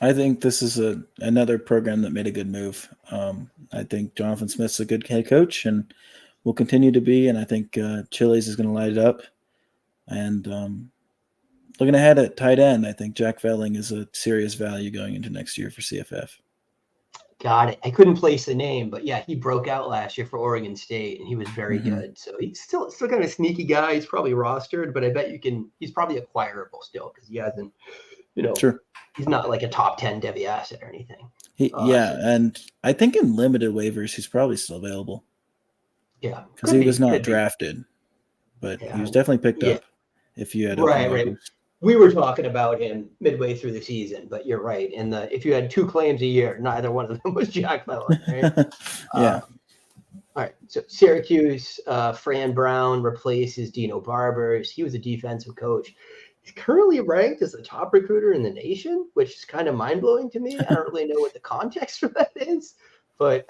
I think this is another program that made a good move. I think Jonathan Smith's a good head coach and will continue to be. And I think Chiles is going to light it up. And looking ahead at tight end, I think Jack Velling is a serious value going into next year for CFF. Got it. I couldn't place the name, but yeah, he broke out last year for Oregon State, and he was very good. So he's still kind of a sneaky guy. He's probably rostered, but I bet he's probably acquirable still because he hasn't, Sure. He's not like a top 10 Devy asset or anything. And I think in limited waivers, he's probably still available. Yeah. Because he was not drafted, but he was definitely picked up if you had right. We were talking about him midway through the season, but you're right. And if you had 2 claims a year, neither one of them was Jack Velling, right? Yeah. All right. So Syracuse, Fran Brown replaces Dino Barbers. He was a defensive coach. He's currently ranked as the top recruiter in the nation, which is kind of mind-blowing to me. I don't really know what the context for that is, but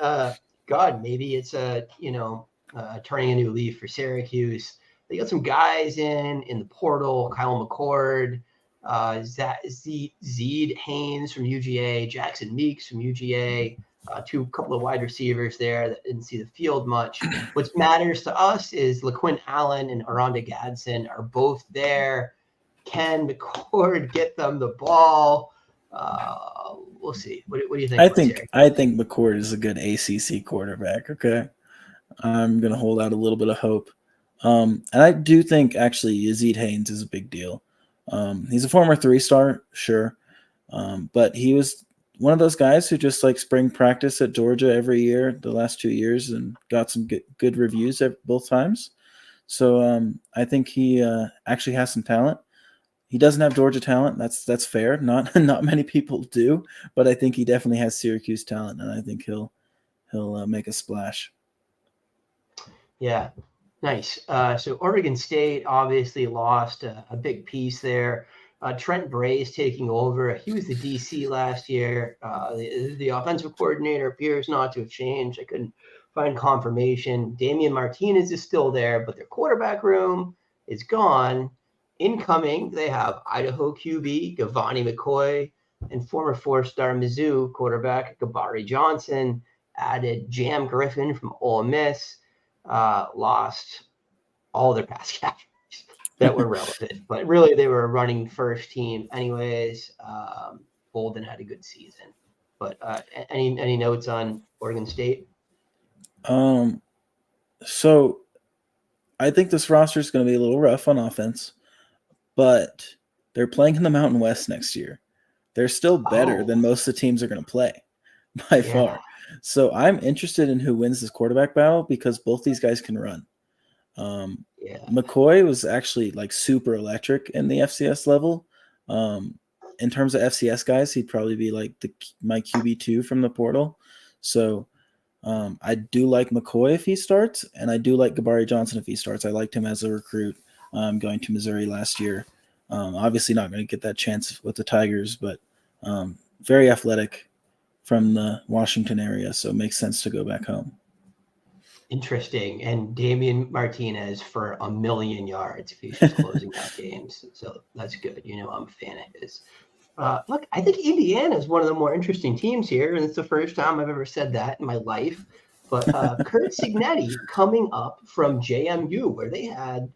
God, maybe it's turning a new leaf for Syracuse. They got some guys in the portal, Kyle McCord, Zeed Haynes from UGA, Jackson Meeks from UGA, couple of wide receivers there that didn't see the field much. What matters to us is LaQuinn Allen and Aranda Gadsden are both there. Can McCord get them the ball? We'll see. What do you think? I think McCord is a good ACC quarterback. Okay, I'm gonna hold out a little bit of hope. And I do think actually Yazid Haynes is a big deal. He's a former 3-star, sure. But he was one of those guys who just like spring practice at Georgia every year, the last 2 years, and got some good reviews at both times. So I think he actually has some talent. He doesn't have Georgia talent. That's fair. Not many people do, but I think he definitely has Syracuse talent, and I think he'll make a splash. Yeah. Nice. So Oregon State obviously lost a big piece there. Trent Bray's taking over. He was the DC last year. The offensive coordinator appears not to have changed. I couldn't find confirmation. Damian Martinez is still there, but their quarterback room is gone. Incoming, they have Idaho QB Gavani McCoy and former 4-star Mizzou quarterback Gabari Johnson. Added Jam Griffin from Ole Miss. Lost all their pass catchers that were relevant, but really they were a running first team anyways. Bolden had a good season, but any notes on Oregon State? So I think this roster is going to be a little rough on offense, but they're playing in the Mountain West next year. They're still better than most of the teams are going to play by far. So I'm interested in who wins this quarterback battle because both these guys can run. McCoy was actually like super electric in the FCS level. In terms of FCS guys, he'd probably be like my QB2 from the portal. So I do like McCoy if he starts, and I do like Gabari Johnson if he starts. I liked him as a recruit going to Missouri last year. Obviously not going to get that chance with the Tigers, but very athletic from the Washington area, so it makes sense to go back home. Interesting. And Damian Martinez for 1,000,000 yards if he's just closing out games. So that's good. I'm a fan of his. Look, I think Indiana is one of the more interesting teams here, and it's the first time I've ever said that in my life. But Kurt Signetti coming up from JMU, where they had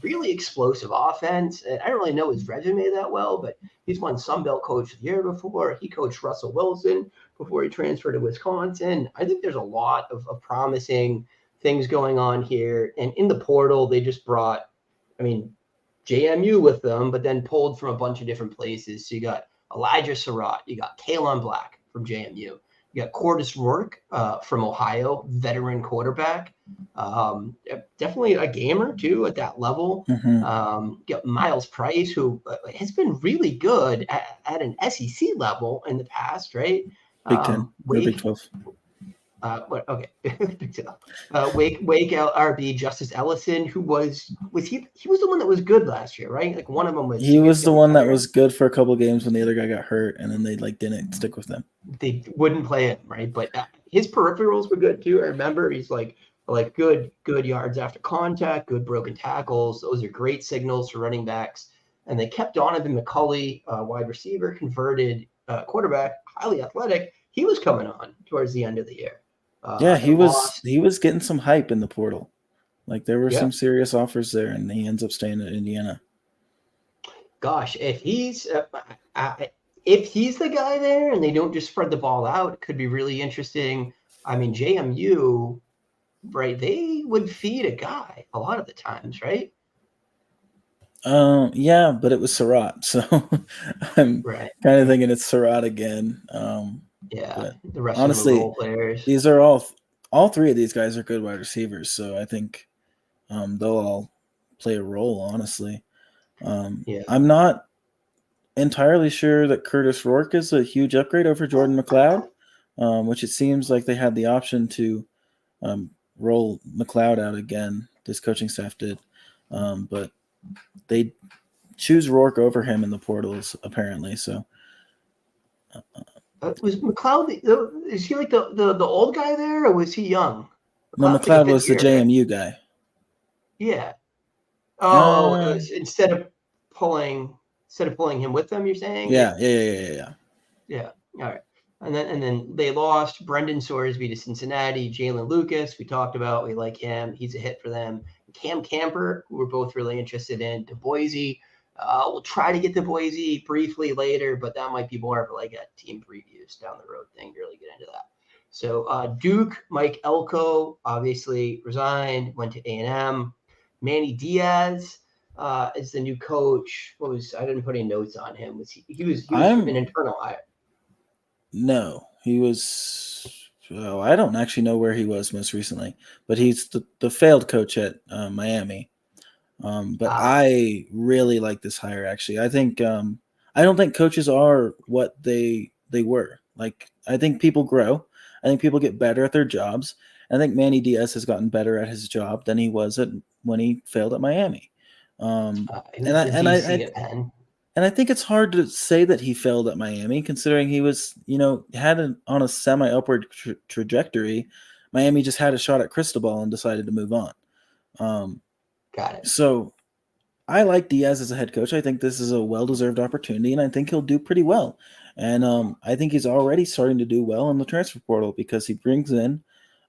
really explosive offense. And I don't really know his resume that well, but he's won Sun Belt Coach of the Year before. He coached Russell Wilson before he transferred to Wisconsin. I think there's a lot of promising things going on here. And in the portal, they just brought, JMU with them, but then pulled from a bunch of different places. So you got Elijah Surratt, you got Kalen Black from JMU, you got Cordis Rourke from Ohio, veteran quarterback. Definitely a gamer too at that level. You got Miles Price, who has been really good at an SEC level in the past, right? Big 10, Big 12. Okay. Wake RB Justice Ellison, who was he was the one that was good last year, right? Like one of them was. He was the one that was good for a couple of games when the other guy got hurt, and then they didn't stick with them. They wouldn't play him, right? But his peripherals were good too. I remember he's like good yards after contact, good broken tackles. Those are great signals for running backs. And they kept Donovan McCulley, wide receiver, converted quarterback, highly athletic. He was coming on towards the end of the year. He was getting some hype in the portal. Like there were some serious offers there, and he ends up staying at Indiana. Gosh, if he's the guy there, and they don't just spread the ball out, it could be really interesting. JMU, right? They would feed a guy a lot of the times, right? Yeah, but it was Surratt, so I'm kind of thinking it's Surratt again. The rest honestly, of the role players. These are all three of these guys are good wide receivers, so I think they'll all play a role. Honestly, I'm not entirely sure that Curtis Rourke is a huge upgrade over Jordan McLeod, which it seems like they had the option to roll McLeod out again. This coaching staff did, but they choose Rourke over him in the portals apparently. So. Was McLeod? Is he like the old guy there, or was he young? No, McLeod was the JMU guy. Yeah. Oh, instead of pulling him with them, you're saying? Yeah. Yeah. All right. And then they lost Brendan Sorsby to Cincinnati. Jalen Lucas, we talked about. We like him. He's a hit for them. Cam Camper, who we're both really interested in. To Boise. We'll try to get to Boise briefly later, but that might be more of like a team previews down the road thing to really get into that. So Duke, Mike Elko obviously resigned, went to A&M. Manny Diaz is the new coach. I didn't put any notes on him. He was an internal hire. No, he was. Oh, I don't actually know where he was most recently, but he's the failed coach at Miami. But I really like this hire. Actually, I think I don't think coaches are what they were. Like I think people grow. I think people get better at their jobs. I think Manny Diaz has gotten better at his job than he was when he failed at Miami. And I think it's hard to say that he failed at Miami, considering he was on a semi upward trajectory. Miami just had a shot at Cristobal and decided to move on. Got it. So I like Diaz as a head coach. I think this is a well-deserved opportunity, and I think he'll do pretty well. And I think he's already starting to do well in the transfer portal because he brings in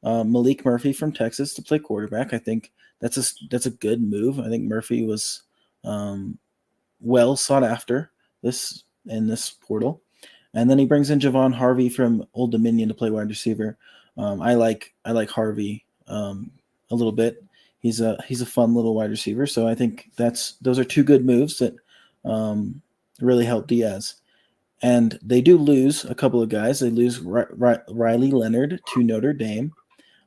Malik Murphy from Texas to play quarterback. I think that's a good move. I think Murphy was well sought after in this portal. And then he brings in Javon Harvey from Old Dominion to play wide receiver. I like Harvey a little bit. He's a fun little wide receiver, so I think those are two good moves that really help Diaz. And they do lose a couple of guys. They lose Riley Leonard to Notre Dame.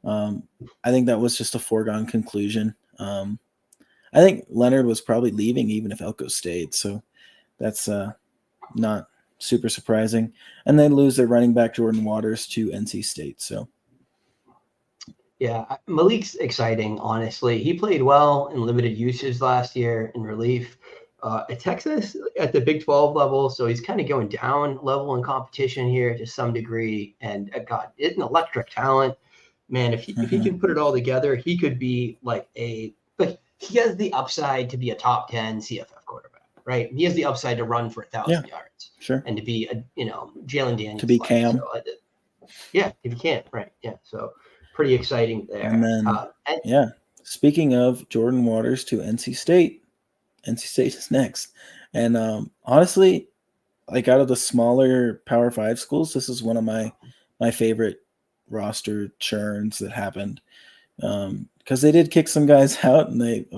I think that was just a foregone conclusion. I think Leonard was probably leaving even if Elko stayed, so that's not super surprising. And they lose their running back Jordan Waters to NC State. So. Yeah, Malik's exciting, honestly. He played well in limited usage last year in relief at Texas at the Big 12 level. So he's kind of going down level in competition here to some degree. And God, it's an electric talent. Man, if he can put it all together, he could be he has the upside to be a top 10 CFF quarterback, right? He has the upside to run for 1,000 yards. Sure. And to be Jalen Daniels. To be Cam. So if he can, right. Yeah. So pretty exciting there. And then, speaking of Jordan Waters to NC State, NC State is next. And honestly, like out of the smaller Power 5 schools, this is one of my favorite roster churns that happened. Because they did kick some guys out,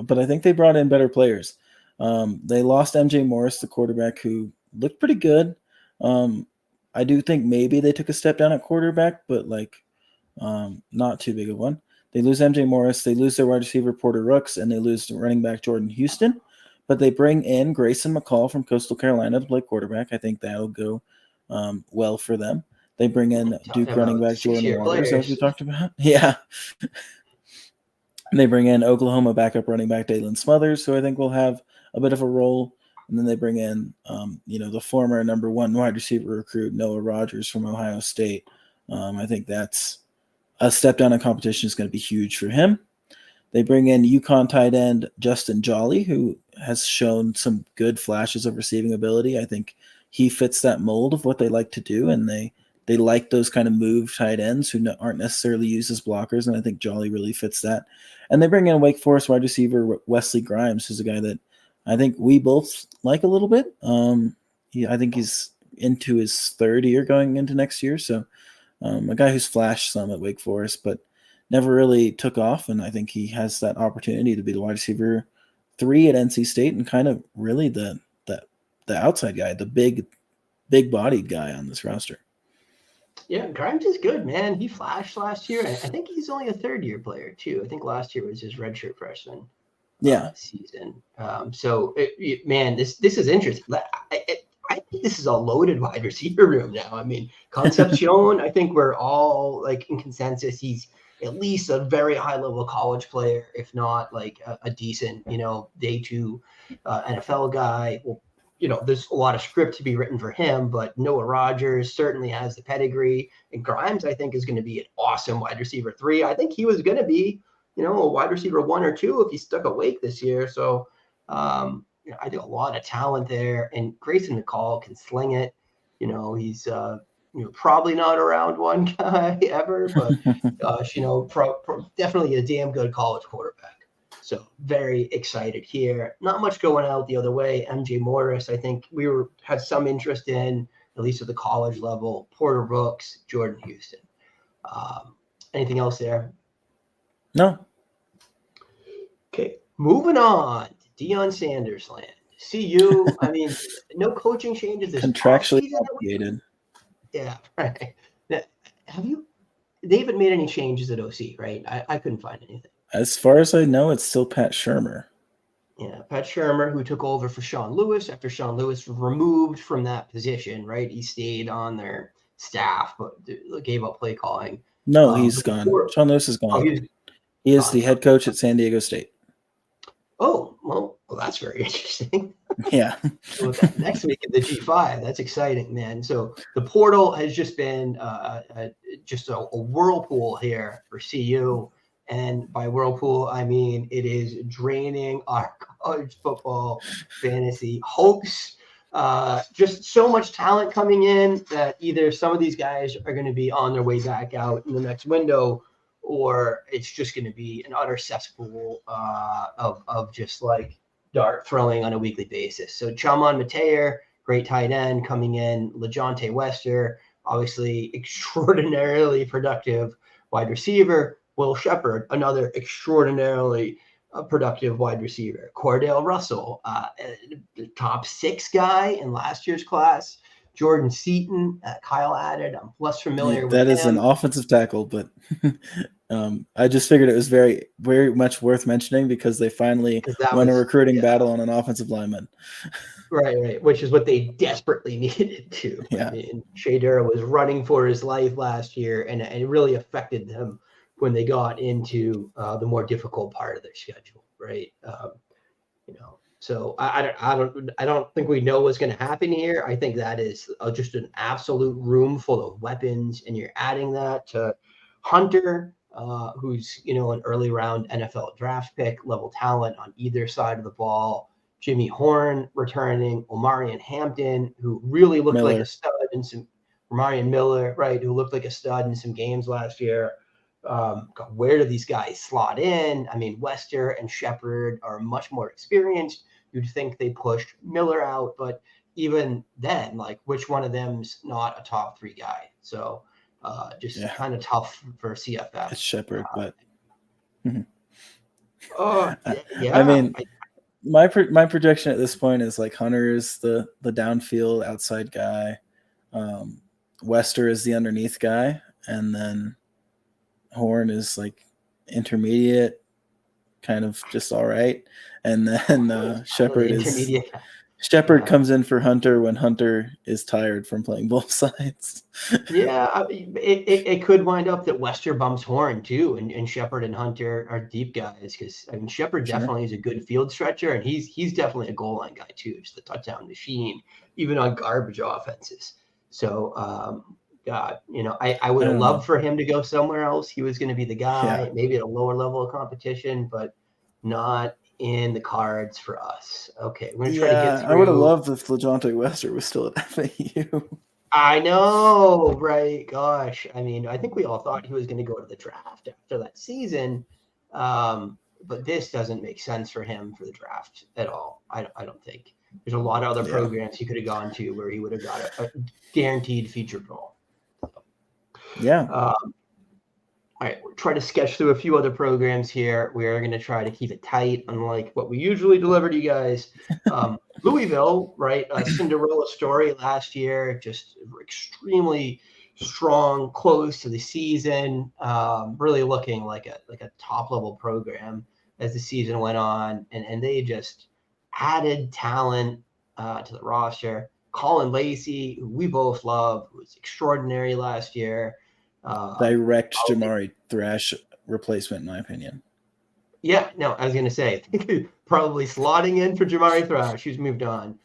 but I think they brought in better players. They lost MJ Morris, the quarterback, who looked pretty good. I do think maybe they took a step down at quarterback, but not too big of one. They lose MJ Morris, they lose their wide receiver Porter Rooks, and they lose running back Jordan Houston. But they bring in Grayson McCall from Coastal Carolina to play quarterback. I think that'll go well for them. They bring in Duke running back Jordan Waters, as we talked about. Yeah. They bring in Oklahoma backup running back Dalen Smothers, who I think will have a bit of a role. And then they bring in, the former number 1 wide receiver recruit, Noah Rogers from Ohio State. I think that's a step down in competition is going to be huge for him. They bring in UConn tight end Justin Jolly, who has shown some good flashes of receiving ability. I think he fits that mold of what they like to do, and they like those kind of move tight ends who aren't necessarily used as blockers, and I think Jolly really fits that. And they bring in Wake Forest wide receiver Wesley Grimes, who's a guy that I think we both like a little bit. I think he's into his 3rd year going into next year, so a guy who's flashed some at Wake Forest, but never really took off, and I think he has that opportunity to be the wide receiver 3 at NC State and kind of really the outside guy, the big-bodied guy on this roster. Yeah, Grimes is good, man. He flashed last year. I think he's only a 3rd-year player, too. I think last year was his redshirt freshman season. This is interesting. I think this is a loaded wide receiver room now. I mean, Concepcion, I think we're all in consensus. He's at least a very high-level college player, if not a decent, day 2 NFL guy. Well, there's a lot of script to be written for him, but Noah Rogers certainly has the pedigree. And Grimes, I think, is going to be an awesome wide receiver 3. I think he was going to be, a wide receiver 1 or 2 if he stuck awake this year. So, I think a lot of talent there. And Grayson McCall can sling it. He's probably not a round 1 guy ever, but gosh, definitely a damn good college quarterback. So very excited here. Not much going out the other way. MJ Morris, I think had some interest in, at least at the college level. Porter Rooks, Jordan Houston. Anything else there? No. Okay, moving on. Deion Sanders land. CU, I mean, no coaching changes. Contractually obligated. Yeah, right. Now, they haven't made any changes at OC, right? I couldn't find anything. As far as I know, it's still Pat Shurmur. Yeah, Pat Shurmur, who took over for Sean Lewis after Sean Lewis was removed from that position, right? He stayed on their staff, but gave up play calling. No, he's gone. Sean Lewis is gone. He is the head coach at San Diego State. Oh, well, that's very interesting. Yeah. Next week at the G5, that's exciting, man. So the portal has just been just a whirlpool here for CU. And by whirlpool, I mean it is draining our college football fantasy hopes. Just so much talent coming in that either some of these guys are going to be on their way back out in the next window, or it's just going to be an utter cesspool of just dart throwing on a weekly basis. So Chamon Mateer, great tight end coming in. LeJontay Wester, obviously extraordinarily productive wide receiver. Will Shepard, another extraordinarily productive wide receiver. Cordell Russell, the top 6 guy in last year's class. Jordan Seaton, Kyle added. I'm less familiar with that. Is an offensive tackle, but I just figured it was very, very much worth mentioning because they finally won a recruiting battle on an offensive lineman. Right, which is what they desperately needed to. Yeah. I mean, Shea Dura was running for his life last year, and it really affected them when they got into the more difficult part of their schedule, right? So I don't think we know what's going to happen here. I think that is just an absolute room full of weapons, and you're adding that to Hunter, who's an early round NFL draft pick level talent on either side of the ball. Jimmy Horn returning, Omarion Hampton, who really looked like a stud in some Marion Miller, right, who looked like a stud in some games last year. Where do these guys slot in? I mean, Wester and Shepard are much more experienced. You'd think they pushed Miller out, but even then, like, which one of them's not a top 3 guy? So just kind of tough for CFF. It's Shepard, but yeah. I mean, my projection at this point is like Hunter is the downfield outside guy, Wester is the underneath guy, and then Horn is like intermediate, kind of just all right, and then Shepard comes in for Hunter when Hunter is tired from playing both sides. Yeah, it could wind up that Wester bumps Horn too, and Shepard and Hunter are deep guys, because I mean Shepard definitely is a good field stretcher, and he's definitely a goal line guy too, just a touchdown machine, even on garbage offenses. So God, I would have loved for him to go somewhere else. He was going to be the guy, maybe at a lower level of competition, but not in the cards for us. Okay, we're gonna try to get through. I would have loved if LeJohntay Wester was still at FAU. I know, right? Gosh, I mean, I think we all thought he was going to go to the draft after that season, but this doesn't make sense for him for the draft at all. I don't think. There's a lot of other programs he could have gone to where he would have got a guaranteed featured role. Yeah. All right, we'll try to sketch through a few other programs here. We are going to try to keep it tight, unlike what we usually deliver to you guys. Louisville, right? A Cinderella story last year, just extremely strong close to the season, really looking like a top-level program as the season went on. And they just added talent to the roster. Colin Lacey, who we both love, was extraordinary last year. Direct Jamari Thrash replacement, in my opinion. Yeah, no, I was going to say, probably slotting in for Jamari Thrash, who's moved on.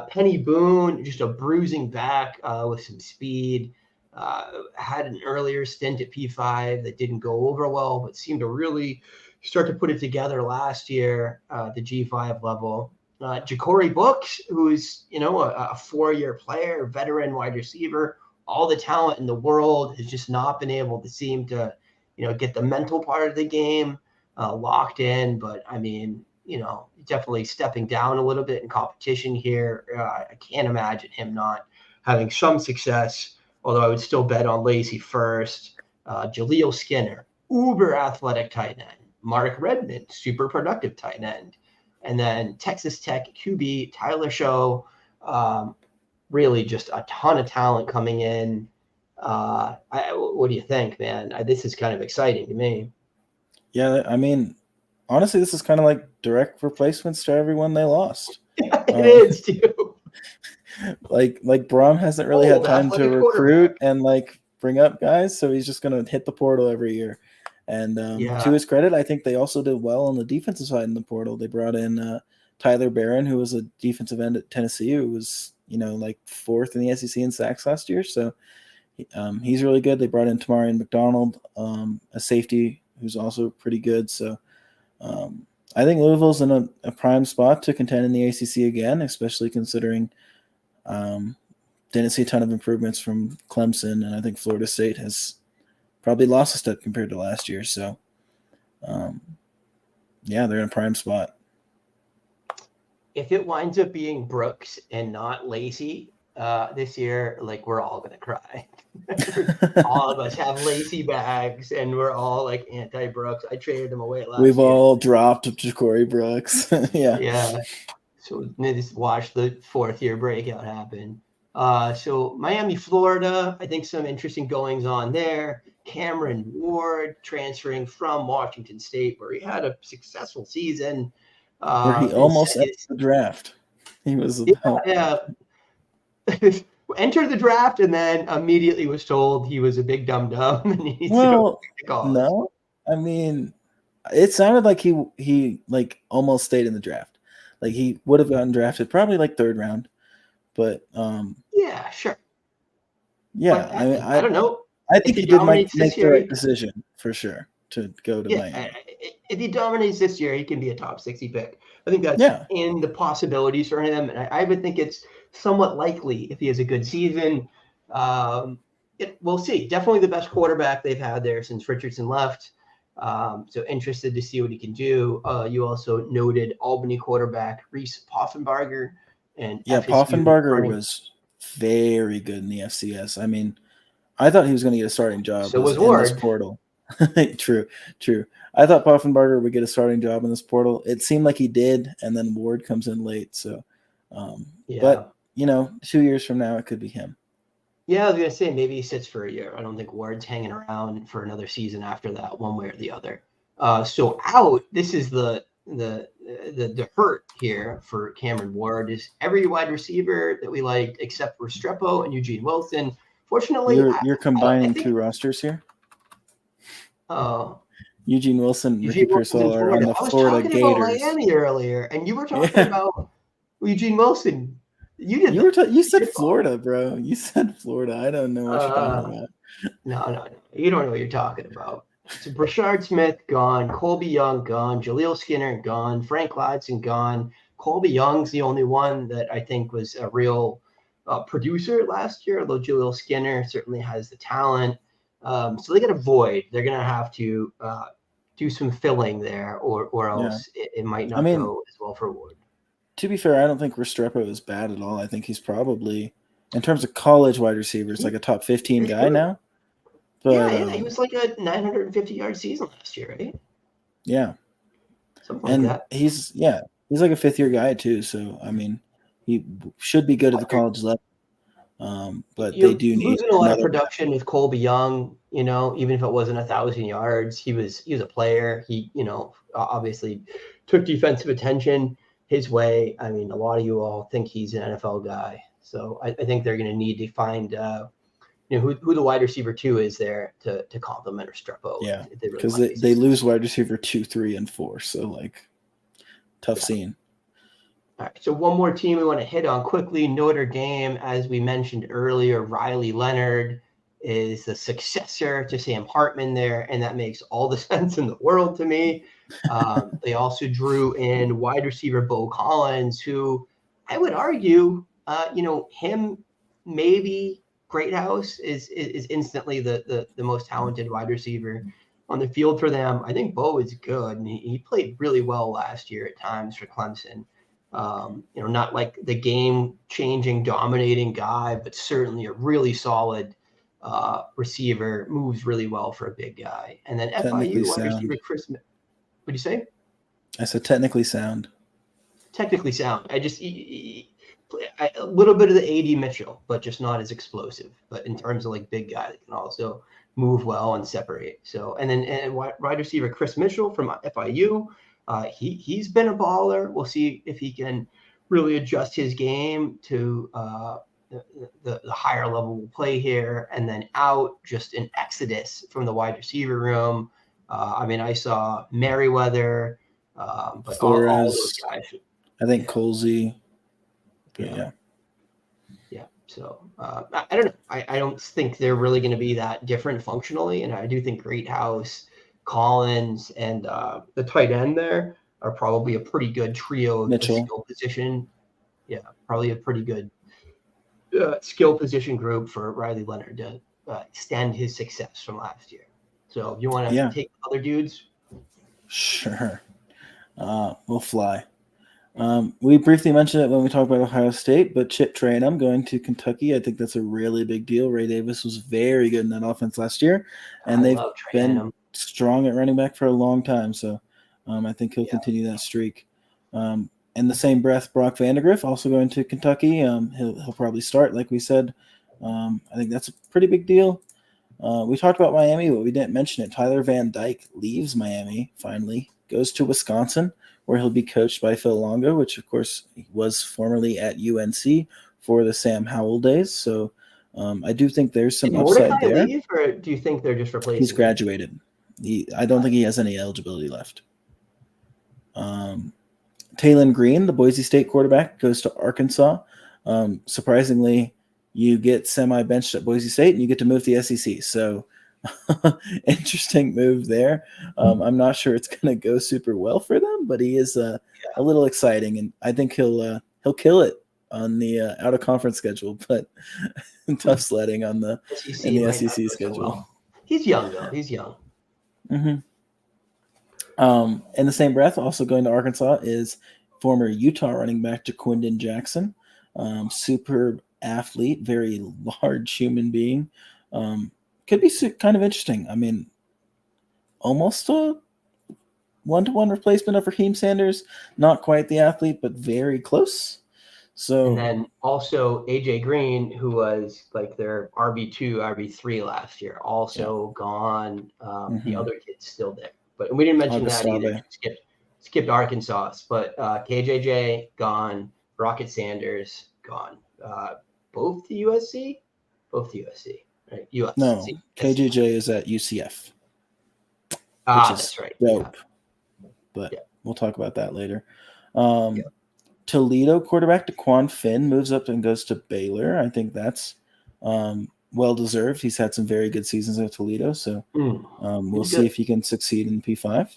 Penny Boone, just a bruising back with some speed. Had an earlier stint at P5 that didn't go over well, but seemed to really start to put it together last year at the G5 level. Ja'Cory Brooks, who's, a 4-year player, veteran wide receiver, all the talent in the world, has just not been able to seem to, get the mental part of the game locked in. But I mean, definitely stepping down a little bit in competition here. I can't imagine him not having some success, although I would still bet on Lacey first. Jaleel Skinner, uber athletic tight end. Mark Redmond, super productive tight end. And then Texas Tech QB Tyler Show, really just a ton of talent coming in. What do you think, man? This is kind of exciting to me. Yeah, I mean, honestly, this is kind of like direct replacements to everyone they lost. It is too. Like Brom hasn't really had time to recruit and like bring up guys, so he's just going to hit the portal every year. And to his credit, I think they also did well on the defensive side in the portal. They brought in Tyler Barron, who was a defensive end at Tennessee, who was like 4th in the SEC in sacks last year. So he's really good. They brought in Tamarian McDonald, a safety who's also pretty good. So I think Louisville's in a prime spot to contend in the ACC again, especially considering didn't see a ton of improvements from Clemson, and I think Florida State has probably lost a step compared to last year. So, they're in a prime spot. If it winds up being Brooks and not Lacey this year, like, we're all going to cry. All of us have Lacey bags, and we're all like anti-Brooks. I traded him away last year. We've all dropped Ja'Cory Brooks. Yeah. So just watch the 4th-year breakout happen. So Miami, Florida, I think some interesting goings on there. Cameron Ward transferring from Washington State, where he had a successful season. Where he almost entered the draft. He was entered the draft and then immediately was told he was a big dum-dum. And he needs to go no. I mean, it sounded like he like almost stayed in the draft. Like he would have gotten drafted probably like 3rd round. But yeah, sure. Yeah, but, I don't know. I think he did make the right decision for sure to go to Miami. If he dominates this year, he can be a top 60 pick. I think that's in the possibilities for him. And I would think it's somewhat likely if he has a good season. we'll see. Definitely the best quarterback they've had there since Richardson left. So interested to see what he can do. You also noted Albany quarterback Reese Poffenbarger and Yeah, FSU Poffenbarger running. was very good in the FCS. I mean, I thought he was going to get a starting job So was in this Ward. portal. True. I thought Poffenbarger would get a starting job in this portal. It seemed like he did, and then Ward comes in late. So, but 2 years from now, it could be him. Yeah, I was gonna say maybe he sits for a year. I don't think Ward's hanging around for another season after that, one way or the other. So out. This is the hurt here for Cameron Ward is every wide receiver that we liked except for Restrepo and Eugene Wilson. Fortunately, You're combining I think, 2 rosters here. Oh, Eugene Wilson and Ricky Eugene Wilson's in Pearsall are on Florida. the I was Florida talking Gators. about Miami earlier, and you were talking Yeah. about Eugene Wilson. You said Florida, bro. You said Florida. I don't know what you're talking about. No. You don't know what you're talking about. So Brashard Smith gone, Colby Young gone, Jaleel Skinner gone, Frank Ladson gone. Colby Young's the only one that I think was a real producer last year, although Jaleel Skinner certainly has the talent. So they got a void. They're going to have to do some filling there, or else it might not go as well for Ward. To be fair, I don't think Restrepo is bad at all. I think he's probably, in terms of college wide receivers, like a top 15 guy now. But, he was like a 950-yard season last year, right? Yeah. Something like that. He's like a fifth-year guy too. So, I mean, he should be good at the college level. But they do need losing a lot of production with Colby Young. Even if it wasn't 1,000 yards, he was a player. He obviously took defensive attention his way. I mean, a lot of you all think he's an NFL guy, so I think they're going to need to find who the wide receiver 2 is there to complement Restrepo. Yeah, because they lose wide receiver 2, 3, and 4. So tough scene. All right, so one more team we want to hit on quickly. Notre Dame, as we mentioned earlier, Riley Leonard is the successor to Sam Hartman there, and that makes all the sense in the world to me. They also drew in wide receiver Bo Collins, who I would argue, him maybe Greathouse is instantly the most talented wide receiver on the field for them. I think Bo is good, and he played really well last year at times for Clemson. Not like the game-changing, dominating guy, but certainly a really solid receiver, moves really well for a big guy. And then FIU wide receiver Chris. What do you say? I said technically sound. Technically sound. I just a little bit of the AD Mitchell, but just not as explosive. But in terms of big guy that can also move well and separate. So and wide receiver Chris Mitchell from FIU. He's been a baller. We'll see if he can really adjust his game to the higher level play here. And then out, just an exodus from the wide receiver room. I saw Merriweather, but Flores, all those guys. I think Colsey. Yeah. So I don't know. I don't think they're really going to be that different functionally. And I do think Greathouse, Collins, and the tight end there are probably a pretty good trio of skill position. Yeah, probably a pretty good skill position group for Riley Leonard to extend his success from last year. So if you want to take other dudes. Sure. We'll fly. We briefly mentioned it when we talked about Ohio State, but Chip Trayanum going to Kentucky, I think that's a really big deal. Ray Davis was very good in that offense last year, and they've been strong at running back for a long time. So I think he'll continue that streak. In the same breath, Brock Vandegrift also going to Kentucky. He'll probably start, like we said. I think that's a pretty big deal. We talked about Miami, but we didn't mention it. Tyler Van Dyke leaves Miami finally, goes to Wisconsin, where he'll be coached by Phil Longo, which, of course, he was formerly at UNC for the Sam Howell days. So I do think there's some upside there. Leave, or do you think they're just replacing He's graduated. I don't think he has any eligibility left. Taylon Green, the Boise State quarterback, goes to Arkansas. Surprisingly, you get semi-benched at Boise State, and you get to move to the SEC. So interesting move there. I'm not sure it's going to go super well for them, but he is a little exciting, and I think he'll kill it on the out of conference schedule, but tough sledding on the SEC in the might not SEC go so schedule. well. He's young though. He's young. In the same breath, also going to Arkansas is former Utah running back Jaquindon Jackson, super athlete, very large human being. Could be kind of interesting. I mean, almost a one-to-one replacement of Raheem Sanders. Not quite the athlete, but very close. So, And then also AJ Green, who was like their RB2, RB3 last year, also gone. The other kid's still there, but we didn't mention that either. Skipped Arkansas, but KJJ gone, Rocket Sanders gone. Both to USC, right? USC. No, KJJ is at UCF. That's right. Dope. Yeah. But we'll talk about that later. Toledo quarterback DeQuan Finn moves up and goes to Baylor. I think that's well-deserved. He's had some very good seasons at Toledo, so we'll see if he can succeed in P5.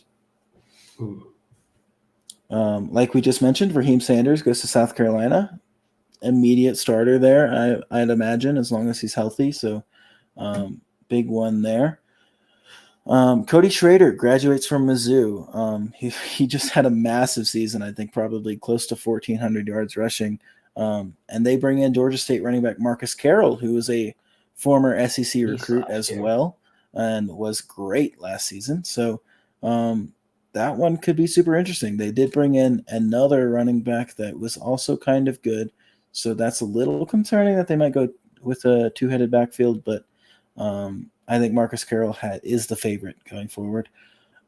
Like we just mentioned, Raheem Sanders goes to South Carolina. Immediate starter there, I'd imagine, as long as he's healthy. So big one there. Cody Schrader graduates from Mizzou. He just had a massive season, I think probably close to 1,400 yards rushing. And they bring in Georgia State running back Marcus Carroll, who was a former SEC recruit as well and was great last season. So that one could be super interesting. They did bring in another running back that was also kind of good. So that's a little concerning that they might go with a two-headed backfield, but I think Marcus Carroll is the favorite going forward.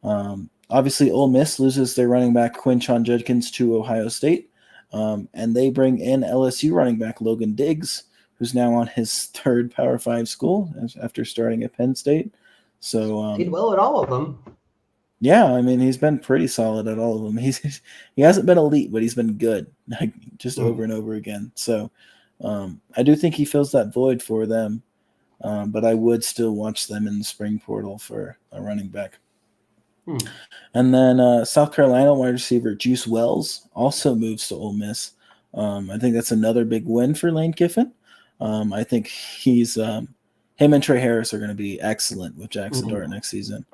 Obviously, Ole Miss loses their running back Quinshon Judkins to Ohio State, and they bring in LSU running back Logan Diggs, who's now on his third Power 5 school after starting at Penn State. So did well at all of them. Yeah, I mean, he's been pretty solid at all of them. He hasn't been elite, but he's been good, like just over and over again. So I do think he fills that void for them. But I would still watch them in the spring portal for a running back. And then South Carolina wide receiver Juice Wells also moves to Ole Miss. I think that's another big win for Lane Kiffin. I think he's him and Trey Harris are going to be excellent with Jackson Dart next season.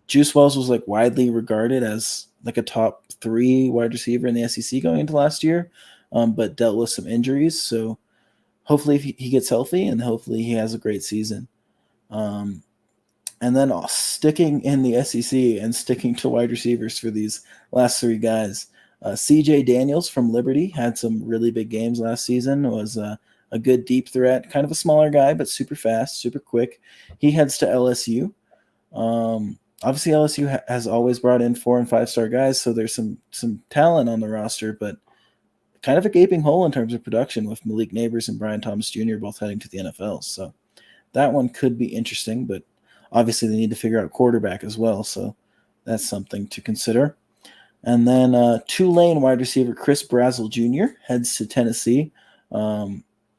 Juice Wells was like widely regarded as like a top 3 wide receiver in the SEC going into last year, but dealt with some injuries. So hopefully he gets healthy and hopefully he has a great season. And then sticking in the SEC and sticking to wide receivers for these last 3 guys, CJ Daniels from Liberty had some really big games last season, was a good deep threat, kind of a smaller guy, but super fast, super quick. He heads to LSU. Obviously LSU has always brought in 4- and 5-star guys, so there's some talent on the roster, but kind of a gaping hole in terms of production with Malik Neighbors and Brian Thomas Jr. both heading to the NFL. So that one could be interesting, but obviously they need to figure out quarterback as well. So that's something to consider. And then Tulane wide receiver Chris Brazzell Jr. heads to Tennessee.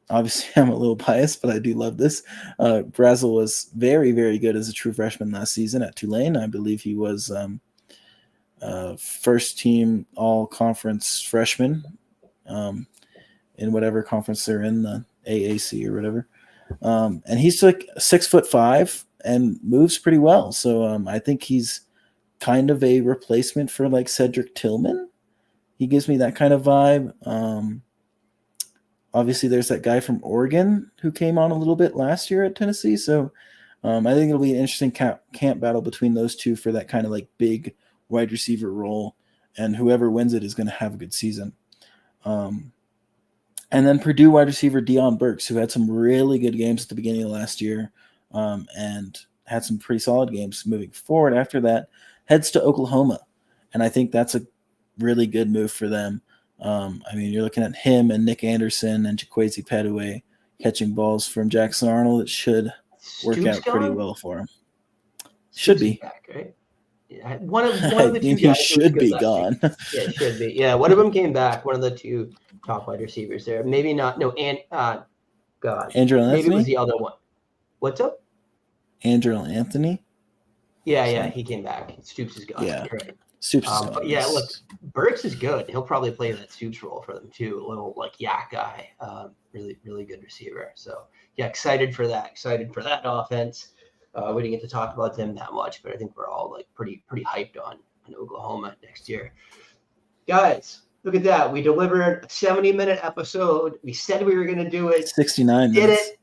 Obviously I'm a little biased, but I do love this. Brazzell was very, very good as a true freshman last season at Tulane. I believe he was first team all conference freshman in whatever conference they're in, the AAC or whatever. And he's like 6'5" and moves pretty well. So I think he's kind of a replacement for like Cedric Tillman. He gives me that kind of vibe. Obviously there's that guy from Oregon who came on a little bit last year at Tennessee. So I think it'll be an interesting camp battle between those two for that kind of like big wide receiver role. And whoever wins it is going to have a good season. And then Purdue wide receiver Deion Burks, who had some really good games at the beginning of last year and had some pretty solid games moving forward after that, heads to Oklahoma. And I think that's a really good move for them. I mean, you're looking at him and Nick Anderson and Jaquazi Petaway catching balls from Jackson Arnold. It should work out pretty well for him. Should be. Back, right? Yeah, one of the two guys should be gone. Yeah, it should be. Yeah, one of them came back. One of the 2 top wide receivers there. Maybe not. No, God. Andrew Anthony? Maybe it was the other one. What's up? Andrew Anthony? Yeah, he came back. Stoops is gone. Yeah. You're right. Soups. But yeah, look, Burks is good. He'll probably play that Soups role for them too. A little like yak guy. Really, really good receiver. So yeah, excited for that. Excited for that offense. We didn't get to talk about them that much, but I think we're all like pretty hyped on Oklahoma next year. Guys, look at that. We delivered a 70-minute episode. We said we were going to do it. 69 Did minutes. it.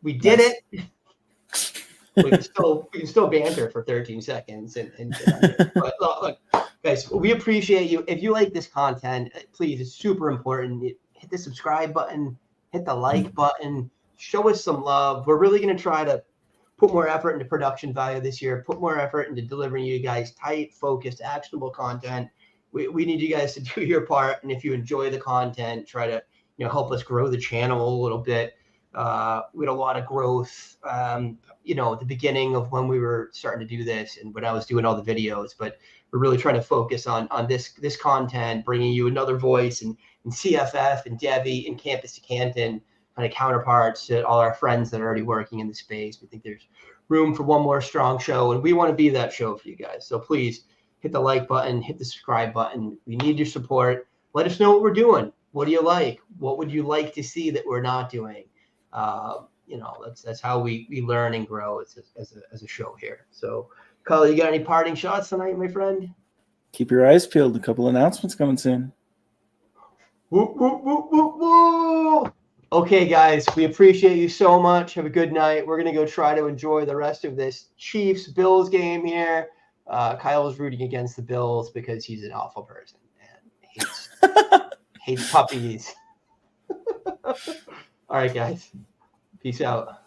We did it. We can still banter for 13 seconds and but look, guys, we appreciate you. If you like this content, please, it's super important. Hit the subscribe button, hit the like button, show us some love. We're really going to try to put more effort into production value this year, put more effort into delivering you guys tight, focused, actionable content. We need you guys to do your part. And if you enjoy the content, try to help us grow the channel a little bit. We had a lot of growth, at the beginning of when we were starting to do this and when I was doing all the videos, but we're really trying to focus on this content, bringing you another voice and CFF and Devy and Campus to Canton kind of counterparts to all our friends that are already working in the space. We think there's room for one more strong show, and we want to be that show for you guys. So please hit the like button, hit the subscribe button. We need your support. Let us know what we're doing. What do you like? What would you like to see that we're not doing? That's how we learn and grow as a show here. So, Kyle, you got any parting shots tonight, my friend? Keep your eyes peeled. A couple announcements coming soon. Woo, woo, woo, woo, woo. Okay, guys, we appreciate you so much. Have a good night. We're going to go try to enjoy the rest of this Chiefs-Bills game here. Kyle is rooting against the Bills because he's an awful person and hates puppies. All right, guys. Peace out.